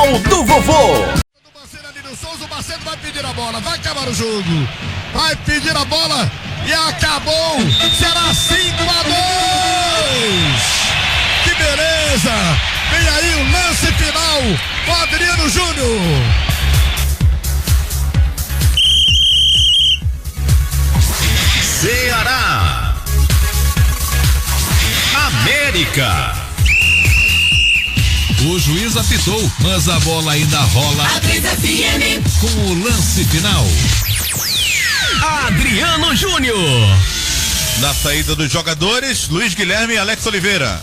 final do vovô. O Macedo vai pedir a bola, vai acabar o jogo. Vai pedir a bola e acabou. Será 5-2. Que beleza. Vem aí o lance final. O Adriano Júnior. Ceará. América. O juiz apitou, mas a bola ainda rola. Com o lance final. Adriano Júnior. Na saída dos jogadores, Luiz Guilherme e Alex Oliveira.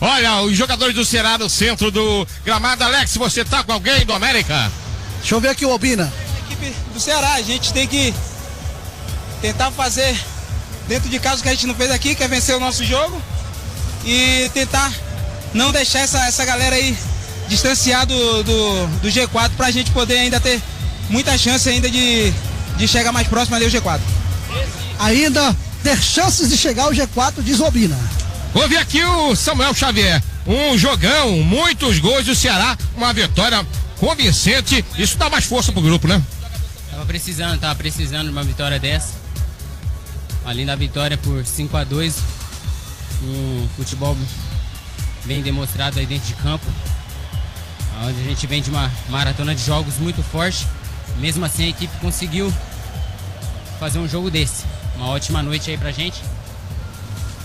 Olha, os jogadores do Ceará no centro do gramado. Alex, você tá com alguém do América? Deixa eu ver aqui o Albina. A equipe do Ceará, a gente tem que tentar fazer dentro de casa o que a gente não fez aqui, que é vencer o nosso jogo e tentar não deixar essa galera aí distanciar do G4 pra gente poder ainda ter muita chance ainda de chegar mais próximo ali ao G4. Ainda ter chances de chegar ao G4, diz Albina. Ouve aqui o Samuel Xavier. Um jogão, muitos gols do Ceará, uma vitória convincente. Isso dá mais força pro grupo, né? Tava precisando de uma vitória dessa. Além da vitória por 5-2, um futebol bem demonstrado aí dentro de campo, onde a gente vem de uma maratona de jogos muito forte. Mesmo assim a equipe conseguiu fazer um jogo desse. Uma ótima noite aí pra gente.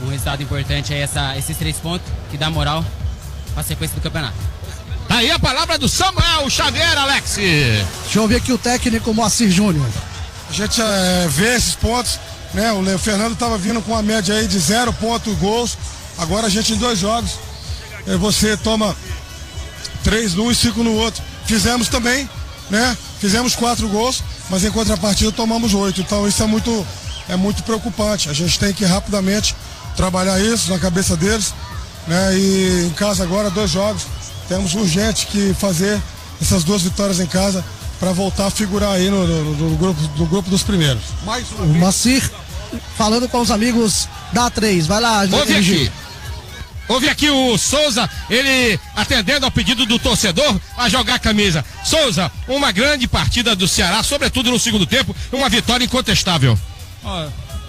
Um resultado importante aí, esses 3 pontos que dá moral pra sequência do campeonato. Tá aí a palavra do Samuel Xavier, Alex. Deixa eu ver aqui o técnico Moacir Júnior. A gente vê esses pontos, né? O Fernando estava vindo com uma média aí de 0 pontos gols. Agora a gente em 2 jogos, você toma 3 num e 5 no outro. Fizemos também, né? Fizemos 4 gols, mas em contrapartida tomamos 8. Então isso é muito preocupante. A gente tem que rapidamente trabalhar isso na cabeça deles, né? E em casa agora 2 jogos. Temos urgente que fazer essas 2 vitórias em casa para voltar a figurar aí no grupo dos primeiros. O Moacir falando com os amigos da A3. Vai lá, Ouve aqui o Souza, ele atendendo ao pedido do torcedor a jogar a camisa. Souza, uma grande partida do Ceará, sobretudo no segundo tempo, uma vitória incontestável.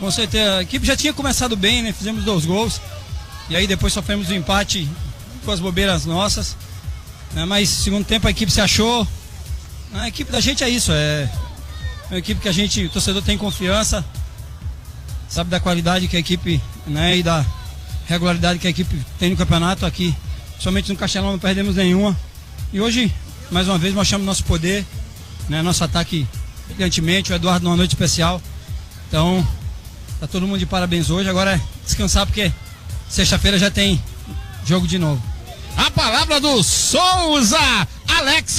Com certeza, a equipe já tinha começado bem, né? Fizemos 2 gols. E aí depois sofremos um empate com as bobeiras nossas. Né? Mas segundo tempo a equipe se achou. A equipe da gente é isso, é uma equipe que o torcedor tem confiança, sabe da qualidade que a equipe, né, e da regularidade que a equipe tem no campeonato aqui. Somente no Castelão não perdemos nenhuma. E hoje, mais uma vez, mostramos nosso poder, né, nosso ataque brilhantemente, o Eduardo numa noite especial. Então, tá todo mundo de parabéns hoje. Agora é descansar porque sexta-feira já tem jogo de novo. A palavra do Souza, Alex.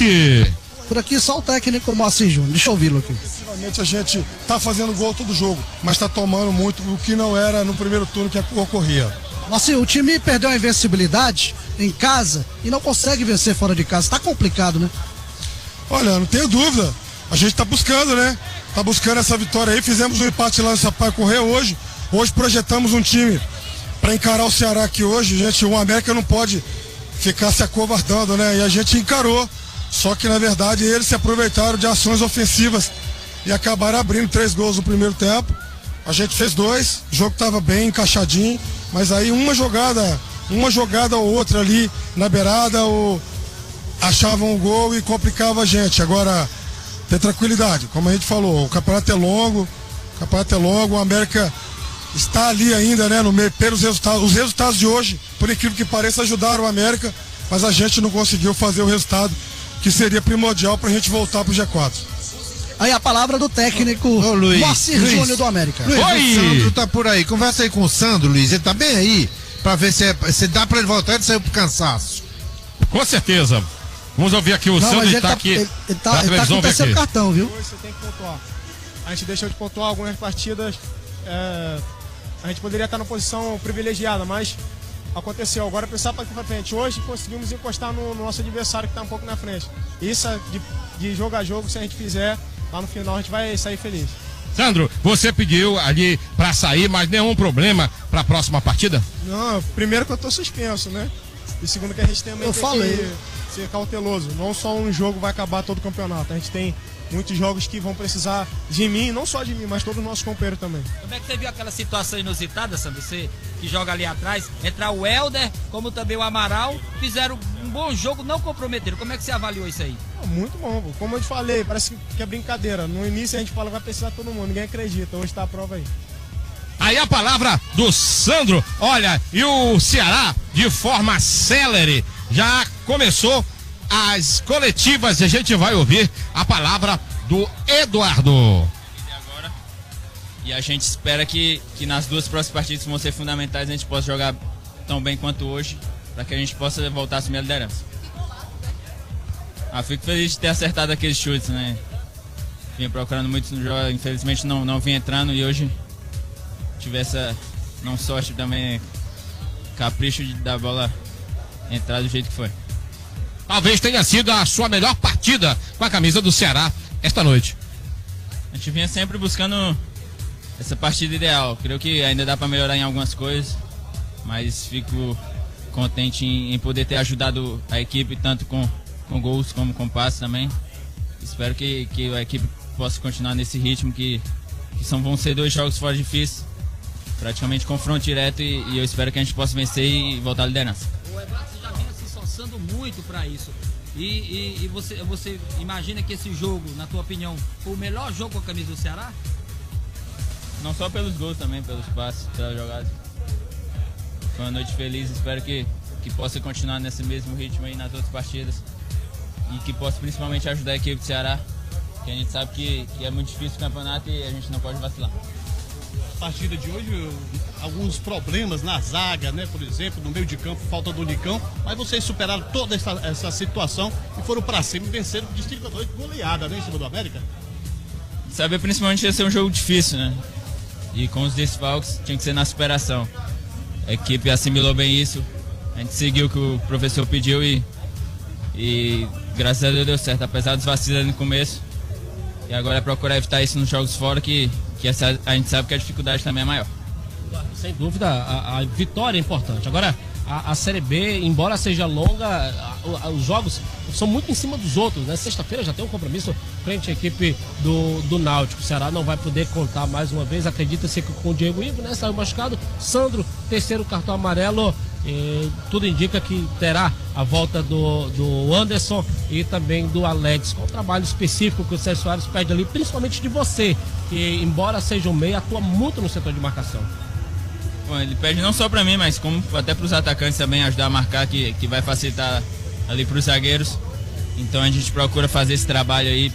Por aqui só o técnico Moacir Júnior. Deixa eu ouvi-lo aqui. Efetivamente a gente tá fazendo gol todo jogo, mas tá tomando muito o que não era no primeiro turno que ocorria. Moacir, o time perdeu a invencibilidade em casa e não consegue vencer fora de casa. Tá complicado, né? Olha, não tenho dúvida. A gente tá buscando, né? Tá buscando essa vitória aí. Fizemos um empate lá no Sampaio Corrêa hoje. Hoje projetamos um time para encarar o Ceará aqui hoje. Gente, o América não pode ficar se acovardando, né? E a gente encarou. Só que na verdade eles se aproveitaram de ações ofensivas e acabaram abrindo 3 gols no primeiro tempo. A gente fez 2, o jogo estava bem encaixadinho, mas aí uma jogada ou outra ali na beirada achavam o gol e complicava a gente. Agora, ter tranquilidade, como a gente falou, o campeonato é longo, o América está ali ainda, né, no meio, pelos resultados. Os resultados de hoje, por incrível que pareça, ajudaram o América, mas a gente não conseguiu fazer o resultado que seria primordial para a gente voltar para o G4. Aí a palavra do técnico Moacir Júnior do América. Luiz, o Sandro tá por aí. Conversa aí com o Sandro, Luiz. Ele tá bem aí para ver se dá para ele voltar e sair pro cansaço. Com certeza. Vamos ouvir aqui o Sandro, ele tá aqui. Ele tá com o terceiro cartão, viu? Hoje você tem que pontuar. A gente deixou de pontuar algumas partidas. A gente poderia estar numa posição privilegiada, mas aconteceu. Agora pensar para frente. Hoje conseguimos encostar no nosso adversário que está um pouco na frente. Isso de jogo a jogo, se a gente fizer, lá no final a gente vai sair feliz. Sandro, você pediu ali para sair, mas nenhum problema para a próxima partida? Não, primeiro que eu tô suspenso, né? E segundo que a gente também Eu tem falei. que ser cauteloso. Não só um jogo vai acabar todo o campeonato. A gente tem muitos jogos que vão precisar de mim, não só de mim, mas todos os nossos companheiros também. Como é que você viu aquela situação inusitada, Sandro? Você que joga ali atrás, entrar o Helder, como também o Amaral, fizeram um bom jogo, não comprometeram. Como é que você avaliou isso aí? Muito bom, pô. Como eu te falei, parece que é brincadeira. No início a gente fala que vai precisar de todo mundo, ninguém acredita. Hoje tá a prova aí. Aí a palavra do Sandro, olha, e o Ceará, de forma célere, já começou as coletivas e a gente vai ouvir a palavra do Eduardo. E a gente espera que nas duas próximas partidas que vão ser fundamentais a gente possa jogar tão bem quanto hoje, para que a gente possa voltar a assumir a liderança. Fico feliz de ter acertado aqueles chutes, né? Vinha procurando muito no jogo, infelizmente não vinha entrando e hoje tive essa, não sorte também, capricho da bola entrar do jeito que foi. Talvez tenha sido a sua melhor partida com a camisa do Ceará esta noite. A gente vinha sempre buscando essa partida ideal. Creio que ainda dá para melhorar em algumas coisas, mas fico contente em poder ter ajudado a equipe tanto com gols como com passes também. Espero que a equipe possa continuar nesse ritmo que vão ser 2 jogos fora difíceis, praticamente confronto direto e eu espero que a gente possa vencer e voltar à liderança. O Eduardo já vinha se esforçando muito para isso. E você imagina que esse jogo, na tua opinião, foi o melhor jogo com a camisa do Ceará? Não só pelos gols também, pelos passes, pelas jogadas. Foi uma noite feliz, espero que possa continuar nesse mesmo ritmo aí nas outras partidas. E que possa principalmente ajudar a equipe do Ceará, que a gente sabe que é muito difícil o campeonato e a gente não pode vacilar. Partida de hoje, alguns problemas na zaga, né? Por exemplo, no meio de campo, falta do Nicão, mas vocês superaram toda essa situação e foram pra cima e venceram de 5-2, goleada, né? Em cima do América. Saber principalmente que ia ser um jogo difícil, né? E com os desfalques tinha que ser na superação. A equipe assimilou bem isso, a gente seguiu o que o professor pediu e graças a Deus deu certo, apesar dos vacilos no começo. E agora é procurar evitar isso nos jogos fora, que a gente sabe que a dificuldade também é maior. Sem dúvida, a vitória é importante. Agora, a Série B, embora seja longa, os jogos são muito em cima dos outros, né? Sexta-feira já tem um compromisso frente à equipe do Náutico. O Ceará não vai poder contar mais uma vez, acredita-se que com o Diego Ivo, né? Saiu machucado. Sandro, terceiro cartão amarelo. Tudo indica que terá a volta do Anderson e também do Alex, com um trabalho específico que o Sérgio Soares pede ali, principalmente de você, que embora seja um meio, atua muito no setor de marcação. Bom, ele pede não só para mim, mas como até para os atacantes também, ajudar a marcar, que vai facilitar ali para os zagueiros. Então a gente procura fazer esse trabalho aí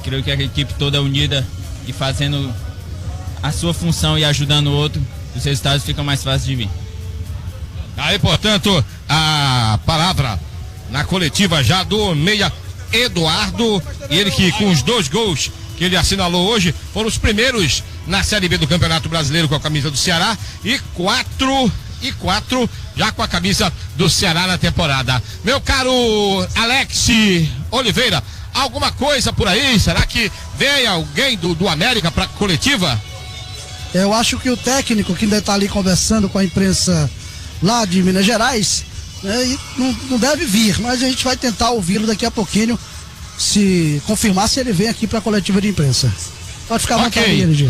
creio que a equipe toda unida e fazendo a sua função e ajudando o outro, os resultados ficam mais fáceis de vir. Aí, portanto, a palavra na coletiva já do meia Eduardo, ele que com os 2 gols que ele assinalou hoje, foram os primeiros na Série B do Campeonato Brasileiro com a camisa do Ceará e 4 já com a camisa do Ceará na temporada. Meu caro Alex Oliveira, alguma coisa por aí? Será que vem alguém do América para a coletiva? Eu acho que o técnico que ainda está ali conversando com a imprensa lá de Minas Gerais, né, não deve vir, mas a gente vai tentar ouvi-lo daqui a pouquinho, se confirmar se ele vem aqui para a coletiva de imprensa. Pode ficar à vontade, LG.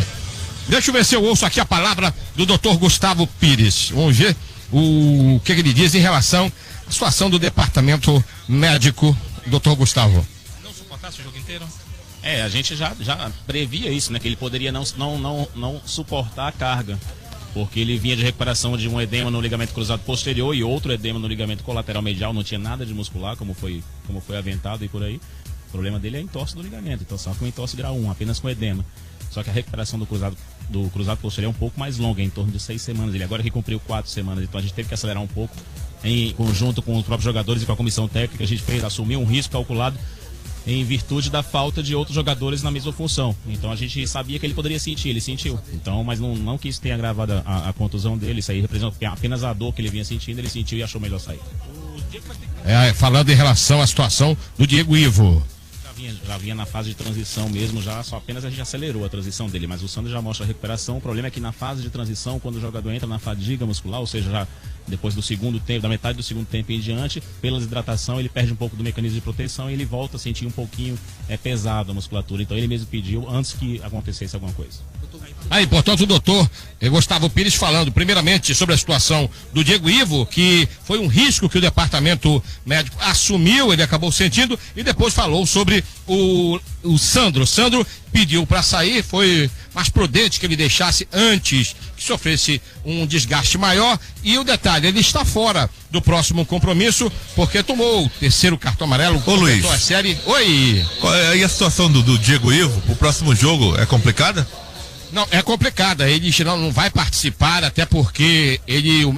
Deixa eu ver se eu ouço aqui a palavra do Dr. Gustavo Pires. Vamos ver o que ele diz em relação à situação do departamento médico, Dr. Gustavo. Não suportasse o jogo inteiro? A gente já previa isso, né? Que ele poderia não suportar a carga, porque ele vinha de recuperação de um edema no ligamento cruzado posterior e outro edema no ligamento colateral medial, não tinha nada de muscular, como foi aventado e por aí. O problema dele é a entorse do ligamento, então só com entorse grau 1, apenas com edema. Só que a recuperação do cruzado posterior é um pouco mais longa, em torno de 6 semanas. Ele agora que cumpriu 4 semanas, então a gente teve que acelerar um pouco, em conjunto com os próprios jogadores e com a comissão técnica. A gente assumiu um risco calculado em virtude da falta de outros jogadores na mesma função. Então a gente sabia que ele poderia sentir, ele sentiu. Então, mas não que isso tenha agravado a contusão dele, isso aí representa apenas a dor que ele vinha sentindo, ele sentiu e achou melhor sair. Falando em relação à situação do Diego Ivo. Já vinha na fase de transição mesmo, só apenas a gente acelerou a transição dele, mas o Sandro já mostra a recuperação. O problema é que na fase de transição, quando o jogador entra na fadiga muscular, ou seja, Depois do segundo tempo, da metade do segundo tempo em diante, pela desidratação, ele perde um pouco do mecanismo de proteção e ele volta a sentir um pouquinho pesado a musculatura. Então ele mesmo pediu antes que acontecesse alguma coisa. Aí, portanto, o doutor Gustavo Pires falando primeiramente sobre a situação do Diego Ivo, que foi um risco que o departamento médico assumiu, ele acabou sentindo, e depois falou sobre o Sandro. O Sandro pediu para sair, foi mais prudente que ele deixasse antes que sofresse um desgaste maior, e o detalhe, ele está fora do próximo compromisso, porque tomou o terceiro cartão amarelo. Ô Luiz, a série. Oi! E a situação do Diego Ivo, o próximo jogo é complicada? Não, é complicada, ele não vai participar, até porque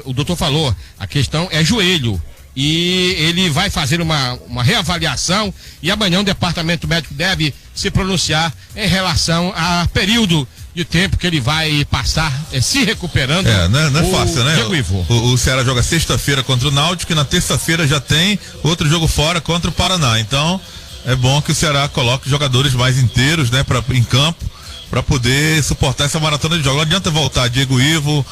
o doutor falou, a questão é joelho, e ele vai fazer uma reavaliação, e amanhã o departamento médico deve se pronunciar em relação a período de tempo que ele vai passar se recuperando. Não é fácil, né? Diego Ivo. O Ceará joga sexta-feira contra o Náutico e na terça-feira já tem outro jogo fora contra o Paraná, então é bom que o Ceará coloque jogadores mais inteiros, né, em campo, para poder suportar essa maratona de jogos. Não adianta voltar Diego Ivo,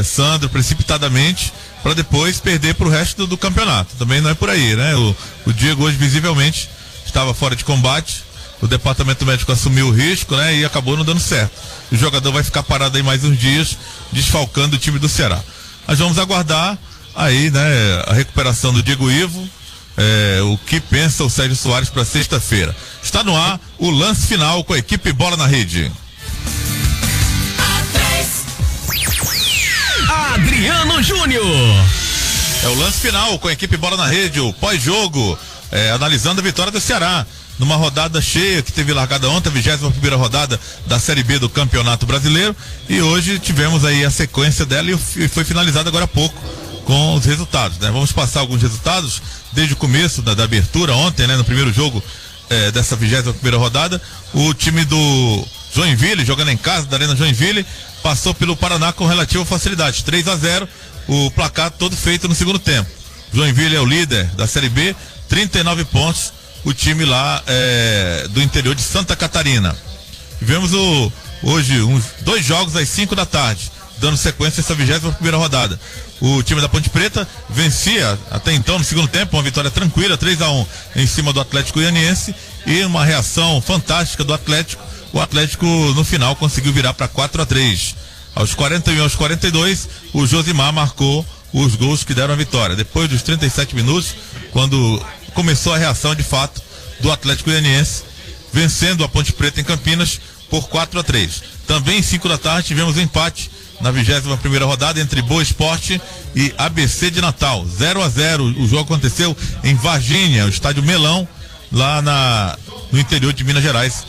Sandro, precipitadamente, para depois perder para o resto do campeonato. Também não é por aí, né? O Diego hoje visivelmente estava fora de combate, o departamento médico assumiu o risco, né? E acabou não dando certo. O jogador vai ficar parado aí mais uns dias, desfalcando o time do Ceará. Nós vamos aguardar aí, né, a recuperação do Diego Ivo. O que pensa o Sérgio Soares para sexta-feira. Está no ar o lance final com a equipe Bola na Rede. Adriano Júnior. É o lance final com a equipe Bola na Rede, o pós-jogo, analisando a vitória do Ceará. Numa rodada cheia que teve largada ontem, a 21ª rodada da Série B do Campeonato Brasileiro. E hoje tivemos aí a sequência dela e foi finalizada agora há pouco com os resultados, né? Vamos passar alguns resultados desde o começo da abertura ontem, né? No primeiro jogo dessa 21ª rodada, o time do Joinville, jogando em casa, da Arena Joinville, passou pelo Paraná com relativa facilidade, 3-0, o placar todo feito no segundo tempo. Joinville é o líder da Série B, 39 pontos, o time lá do interior de Santa Catarina. Tivemos hoje 2 jogos às 5 da tarde, dando sequência a essa 21ª rodada. O time da Ponte Preta vencia até então no segundo tempo, uma vitória tranquila, 3-1 em cima do Atlético Goianiense, e uma reação fantástica do Atlético. O Atlético no final conseguiu virar para 4-3. Aos 41 e aos 42, o Josimar marcou os gols que deram a vitória. Depois dos 37 minutos, quando começou a reação de fato do Atlético Goianiense, vencendo a Ponte Preta em Campinas por 4-3. Também em 5 da tarde tivemos um empate na 21ª rodada entre Boa Esporte e ABC de Natal, 0-0. O jogo aconteceu em Varginha, o estádio Melão, lá no interior de Minas Gerais.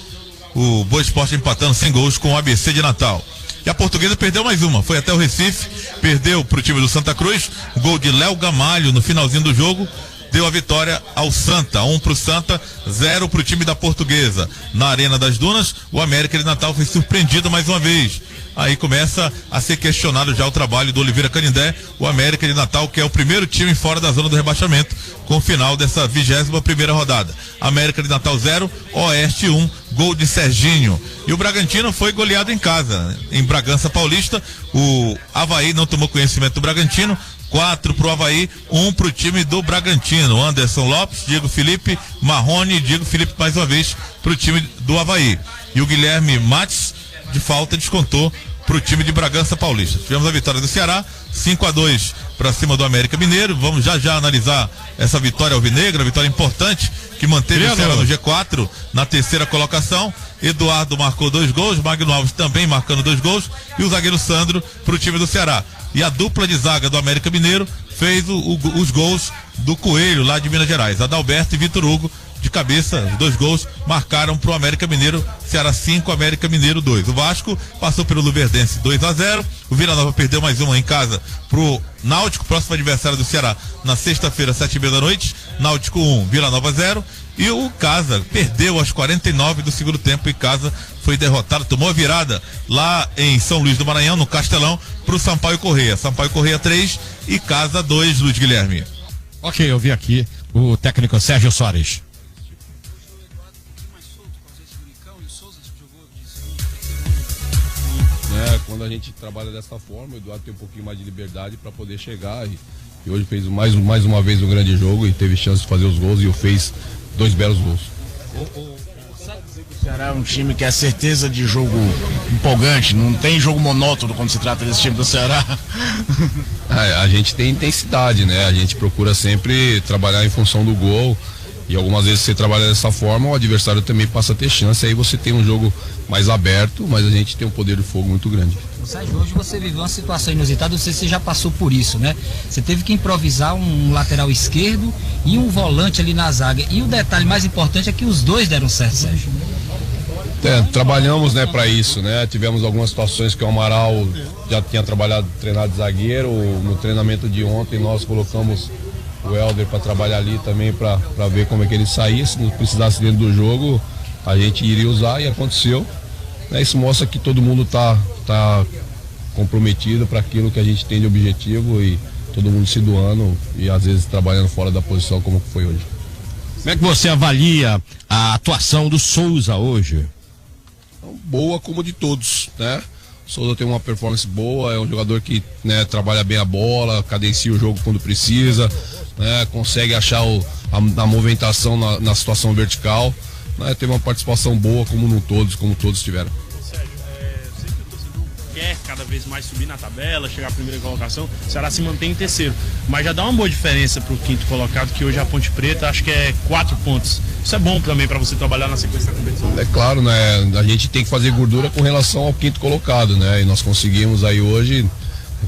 O Boa Esporte empatando sem gols com o ABC de Natal. E a Portuguesa perdeu mais uma, foi até o Recife, perdeu para o time do Santa Cruz, gol de Léo Gamalho no finalzinho do jogo, deu a vitória ao Santa, 1 para o Santa, 0 para o time da Portuguesa. Na Arena das Dunas, o América de Natal foi surpreendido mais uma vez. Aí começa a ser questionado já o trabalho do Oliveira Canindé, o América de Natal, que é o primeiro time fora da zona do rebaixamento, com o final dessa 21ª rodada. América de Natal 0, Oeste 1, gol de Serginho. E o Bragantino foi goleado em casa, em Bragança Paulista. O Avaí não tomou conhecimento do Bragantino, 4 pro Avaí, 1 pro time do Bragantino. Anderson Lopes, Diego Felipe, Marrone e Diego Felipe mais uma vez pro time do Avaí. E o Guilherme Matos, de falta, descontou pro time de Bragança Paulista. Tivemos a vitória do Ceará, 5-2 para cima do América Mineiro. Vamos já analisar essa vitória alvinegra, vitória importante que manteve o Ceará no G4 na 3ª colocação. Eduardo marcou 2 gols, Magno Alves também marcando 2 gols e o zagueiro Sandro pro time do Ceará. E a dupla de zaga do América Mineiro fez os gols do Coelho lá de Minas Gerais. Adalberto e Vitor Hugo de cabeça, os 2 gols marcaram pro América Mineiro. Ceará 5, América Mineiro 2. O Vasco passou pelo Luverdense 2-0. O Vila Nova perdeu mais uma em casa pro Náutico, próximo adversário do Ceará, na sexta-feira, 7h30 da noite. Náutico 1, Vila Nova 0. E o Casa perdeu aos 49 do segundo tempo, e Casa foi derrotado, tomou a virada lá em São Luís do Maranhão, no Castelão, pro Sampaio Corrêa. Sampaio Corrêa 3 e Casa 2, Luiz Guilherme. Ok, eu vi aqui o técnico Sérgio Soares. Quando quando a gente trabalha dessa forma, o Eduardo tem um pouquinho mais de liberdade para poder chegar e hoje fez mais uma vez um grande jogo e teve chance de fazer os gols e fez 2 belos gols. O Ceará é um time que é certeza de jogo empolgante, não tem jogo monótono quando se trata desse time do Ceará. A gente tem intensidade, né? A gente procura sempre trabalhar em função do gol e algumas vezes você trabalha dessa forma, o adversário também passa a ter chance, aí você tem um jogo mais aberto, mas a gente tem um poder de fogo muito grande. Sérgio, hoje você viveu uma situação inusitada, não sei se você já passou por isso, né? Você teve que improvisar um lateral esquerdo e um volante ali na zaga. E o detalhe mais importante é que os dois deram certo, Sérgio. Trabalhamos, né, para isso, né? Tivemos algumas situações que o Amaral já tinha treinado de zagueiro. No treinamento de ontem nós colocamos o Helder para trabalhar ali também para ver como é que ele saía. Se não precisasse dentro do jogo, a gente iria usar e aconteceu. Isso mostra que todo mundo tá comprometido para aquilo que a gente tem de objetivo e todo mundo se doando e às vezes trabalhando fora da posição como foi hoje. Como é que você avalia a atuação do Souza hoje? Boa como de todos, né? O Souza tem uma performance boa, é um jogador que, né, trabalha bem a bola, cadencia o jogo quando precisa, né, consegue achar a movimentação na situação vertical, né, teve uma participação boa como todos tiveram. Sérgio, sei que o torcedor quer cada vez mais subir na tabela, chegar à primeira colocação, o Ceará se mantém em terceiro, mas já dá uma boa diferença para o quinto colocado, que hoje é a Ponte Preta, acho que é 4 pontos. Isso é bom também para você trabalhar na sequência da competição. É claro, né? A gente tem que fazer gordura com relação ao quinto colocado, né? E nós conseguimos aí hoje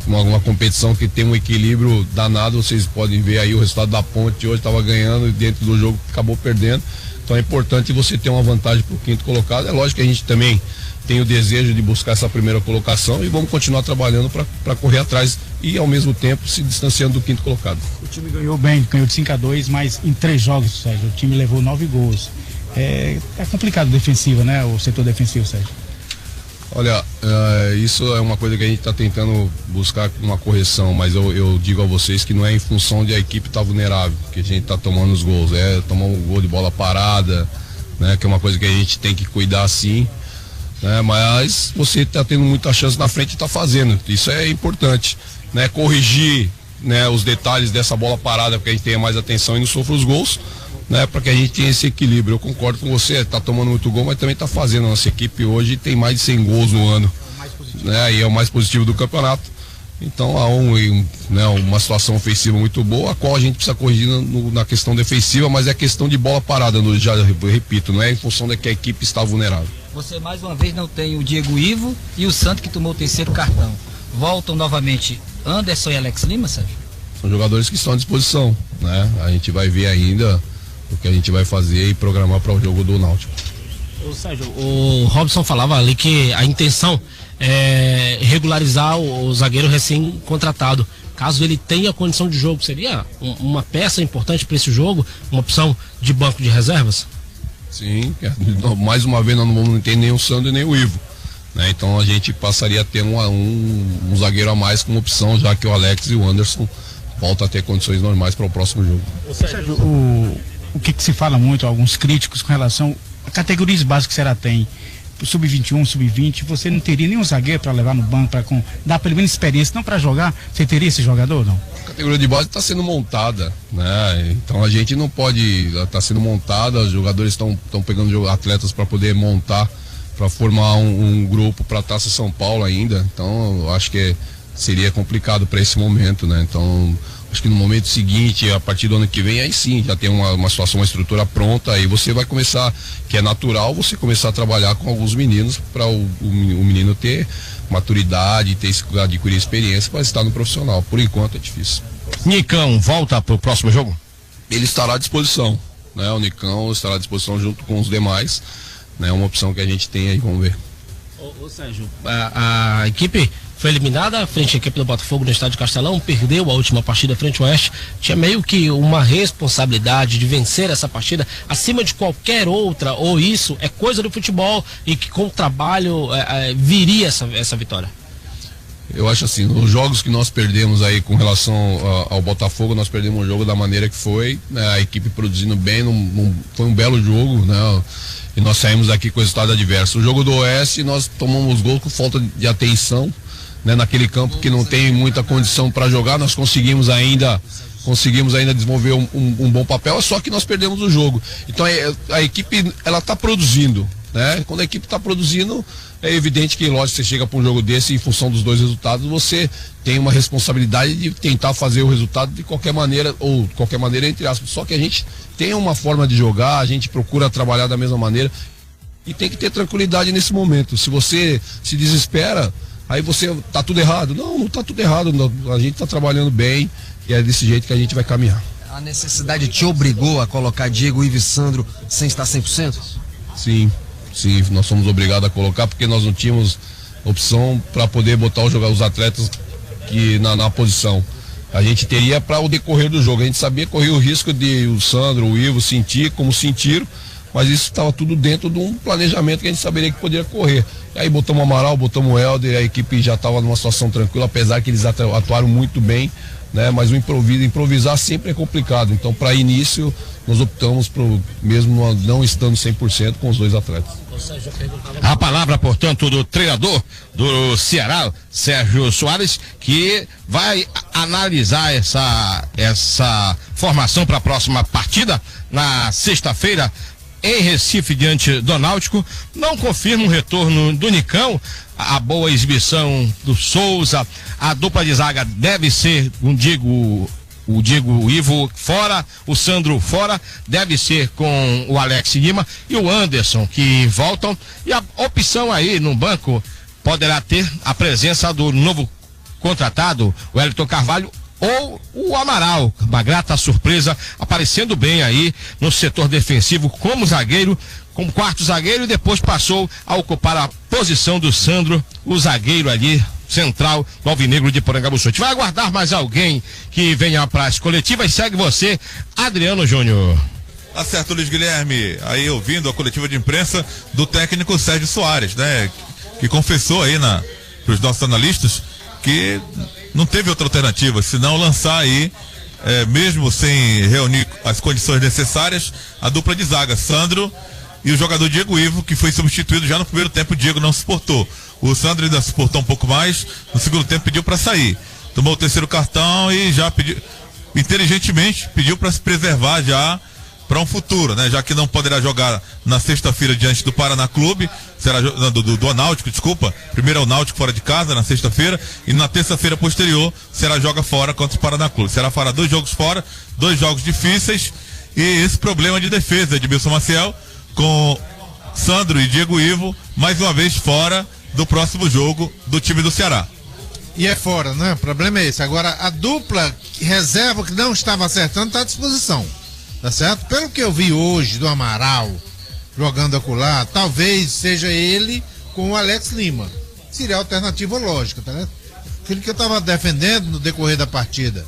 uma competição que tem um equilíbrio danado. Vocês podem ver aí o resultado da Ponte hoje, estava ganhando e dentro do jogo acabou perdendo. Então é importante você ter uma vantagem para o quinto colocado. É lógico que a gente também tem o desejo de buscar essa primeira colocação e vamos continuar trabalhando para correr atrás e ao mesmo tempo se distanciando do quinto colocado. O time ganhou bem, ganhou de 5-2, mas em 3 jogos, Sérgio, o time levou 9 gols. É complicado defensiva, né? O setor defensivo, Sérgio. Olha, isso é uma coisa que a gente está tentando buscar uma correção, mas eu digo a vocês que não é em função de a equipe estar vulnerável que a gente está tomando os gols, tomar um gol de bola parada, né? Que é uma coisa que a gente tem que cuidar sim. Mas você está tendo muita chance na frente e está fazendo, isso é importante, né? Corrigir, né, os detalhes dessa bola parada para que a gente tenha mais atenção e não sofra os gols, né, para que a gente tenha esse equilíbrio. Eu concordo com você, está tomando muito gol, mas também está fazendo. A nossa equipe hoje tem mais de 100 gols no ano, né, e é o mais positivo do campeonato. Então há uma situação ofensiva muito boa, a qual a gente precisa corrigir na questão defensiva, mas é questão de bola parada, já repito, não é em função de que a equipe está vulnerável. Você mais uma vez não tem o Diego Ivo e o Santos que tomou o 3º cartão. Voltam novamente Anderson e Alex Lima, Sérgio? São jogadores que estão à disposição, né? A gente vai ver ainda o que a gente vai fazer e programar para o jogo do Náutico. Ô Sérgio, o Robson falava ali que a intenção é regularizar o zagueiro recém-contratado. Caso ele tenha condição de jogo, seria uma peça importante para esse jogo, uma opção de banco de reservas? Sim, mais uma vez nós não vamos ter nem o Sandro e nem o Ivo, né? Então a gente passaria a ter um zagueiro a mais como opção, já que o Alex e o Anderson voltam a ter condições normais para o próximo jogo. Sérgio, o que se fala muito, alguns críticos com relação a categorias básicas que o Ceará tem, sub-21, sub-20, você não teria nenhum zagueiro para levar no banco, para dar pelo menos experiência, não para jogar, você teria esse jogador ou não? A categoria de base está sendo montada, né? Então a gente não pode, está sendo montada, os jogadores estão pegando atletas para poder montar, para formar um grupo para a Taça São Paulo ainda, então eu acho que seria complicado para esse momento, né? Então acho que no momento seguinte, a partir do ano que vem, aí sim, já tem uma situação, uma estrutura pronta, aí você vai começar, que é natural, você começar a trabalhar com alguns meninos para o menino ter maturidade, adquirir experiência para estar no profissional. Por enquanto é difícil. Nicão volta para o próximo jogo? Ele estará à disposição, né? O Nicão estará à disposição junto com os demais, né? Uma opção que a gente tem aí, vamos ver. Ô Sérgio, a equipe foi eliminada frente à equipe do Botafogo no estádio Castelão, perdeu a última partida frente ao Oeste, tinha meio que uma responsabilidade de vencer essa partida acima de qualquer outra, ou isso é coisa do futebol e que com o trabalho viria essa vitória? Eu acho assim, nos jogos que nós perdemos aí com relação ao Botafogo, nós perdemos o jogo da maneira que foi, né? A equipe produzindo bem, foi um belo jogo, né? E nós saímos aqui com o resultado adverso. O jogo do Oeste, nós tomamos gol com falta de atenção, né, naquele campo que não tem muita condição para jogar, nós conseguimos ainda desenvolver um bom papel, só que nós perdemos o jogo. Então a equipe, ela está produzindo, né? Quando a equipe está produzindo, é evidente que, lógico, você chega para um jogo desse, em função dos dois resultados, você tem uma responsabilidade de tentar fazer o resultado de qualquer maneira, ou qualquer maneira entre aspas. Só que a gente tem uma forma de jogar, a gente procura trabalhar da mesma maneira e tem que ter tranquilidade nesse momento. Se você se desespera, aí você tá tudo errado. Não tá tudo errado, não. A gente tá trabalhando bem e é desse jeito que a gente vai caminhar. A necessidade te obrigou a colocar Diego, Ivo e Sandro sem estar 100%? Sim, nós somos obrigados a colocar porque nós não tínhamos opção para poder botar os atletas que na posição. A gente teria para o decorrer do jogo. A gente sabia que corria o risco de o Sandro, o Ivo sentir como sentiram, mas isso estava tudo dentro de um planejamento que a gente saberia que poderia correr. E aí botamos o Amaral, botamos o Helder, a equipe já estava numa situação tranquila, apesar que eles atuaram muito bem, né? Mas o improvisar sempre é complicado. Então, para início, nós optamos mesmo não estando 100% com os dois atletas. A palavra, portanto, do treinador do Ceará, Sérgio Soares, que vai analisar essa formação para a próxima partida na sexta-feira em Recife, diante do Náutico. Não confirma o retorno do Nicão, a boa exibição do Souza, a dupla de zaga deve ser, o Ivo fora, o Sandro fora, deve ser com o Alex Lima e o Anderson, que voltam, e a opção aí no banco poderá ter a presença do novo contratado, o Wellington Carvalho, ou o Amaral, uma grata surpresa, aparecendo bem aí no setor defensivo como zagueiro, como quarto zagueiro, e depois passou a ocupar a posição do Sandro, o zagueiro ali central do Alvinegro de Porangabuçu. A gente vai aguardar mais alguém que venha para as coletivas. Segue você, Adriano Júnior. Tá certo, Luiz Guilherme, aí ouvindo a coletiva de imprensa do técnico Sérgio Soares, né, que confessou aí para os nossos analistas que não teve outra alternativa, senão lançar aí, mesmo sem reunir as condições necessárias, a dupla de zaga, Sandro e o jogador Diego Ivo, que foi substituído já no primeiro tempo. O Diego não suportou, o Sandro ainda suportou um pouco mais, no segundo tempo pediu para sair, tomou o terceiro cartão e já pediu, inteligentemente pediu para se preservar já para um futuro, né? Já que não poderá jogar na sexta-feira diante do Paraná Clube, será do Náutico, desculpa. Primeiro é o Náutico fora de casa na sexta-feira, e na terça-feira posterior será joga fora contra o Paraná Clube. Será fará 2 jogos fora, 2 jogos difíceis, e esse problema de defesa de Edmilson Maciel com Sandro e Diego Ivo mais uma vez fora do próximo jogo do time do Ceará. E é fora, né? O problema é esse. Agora, a dupla reserva que não estava acertando está à disposição. Tá certo? Pelo que eu vi hoje do Amaral jogando acolá, talvez seja ele com o Alex Lima. Seria a alternativa lógica, tá certo? Aquilo que eu estava defendendo no decorrer da partida.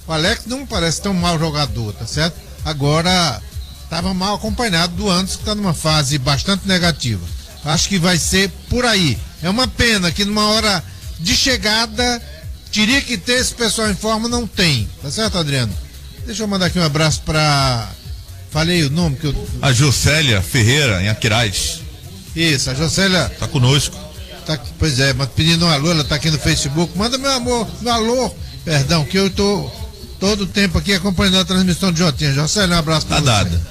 O Alex não parece tão mau jogador, tá certo? Agora, estava mal acompanhado do Anderson, que está numa fase bastante negativa. Acho que vai ser por aí. É uma pena que numa hora de chegada teria que ter esse pessoal em forma, não tem. Tá certo, Adriano? Deixa eu mandar aqui um abraço para... Falei o nome que eu... A Juscelia Ferreira, em Aquiraz. Isso, a Juscelia... Tá conosco. Tá, pois é, mas pedindo um alô, ela tá aqui no Facebook. Manda meu amor, meu alô. Perdão, que eu tô todo o tempo aqui acompanhando a transmissão de Jotinha. Juscelia, um abraço para você. Tá dada.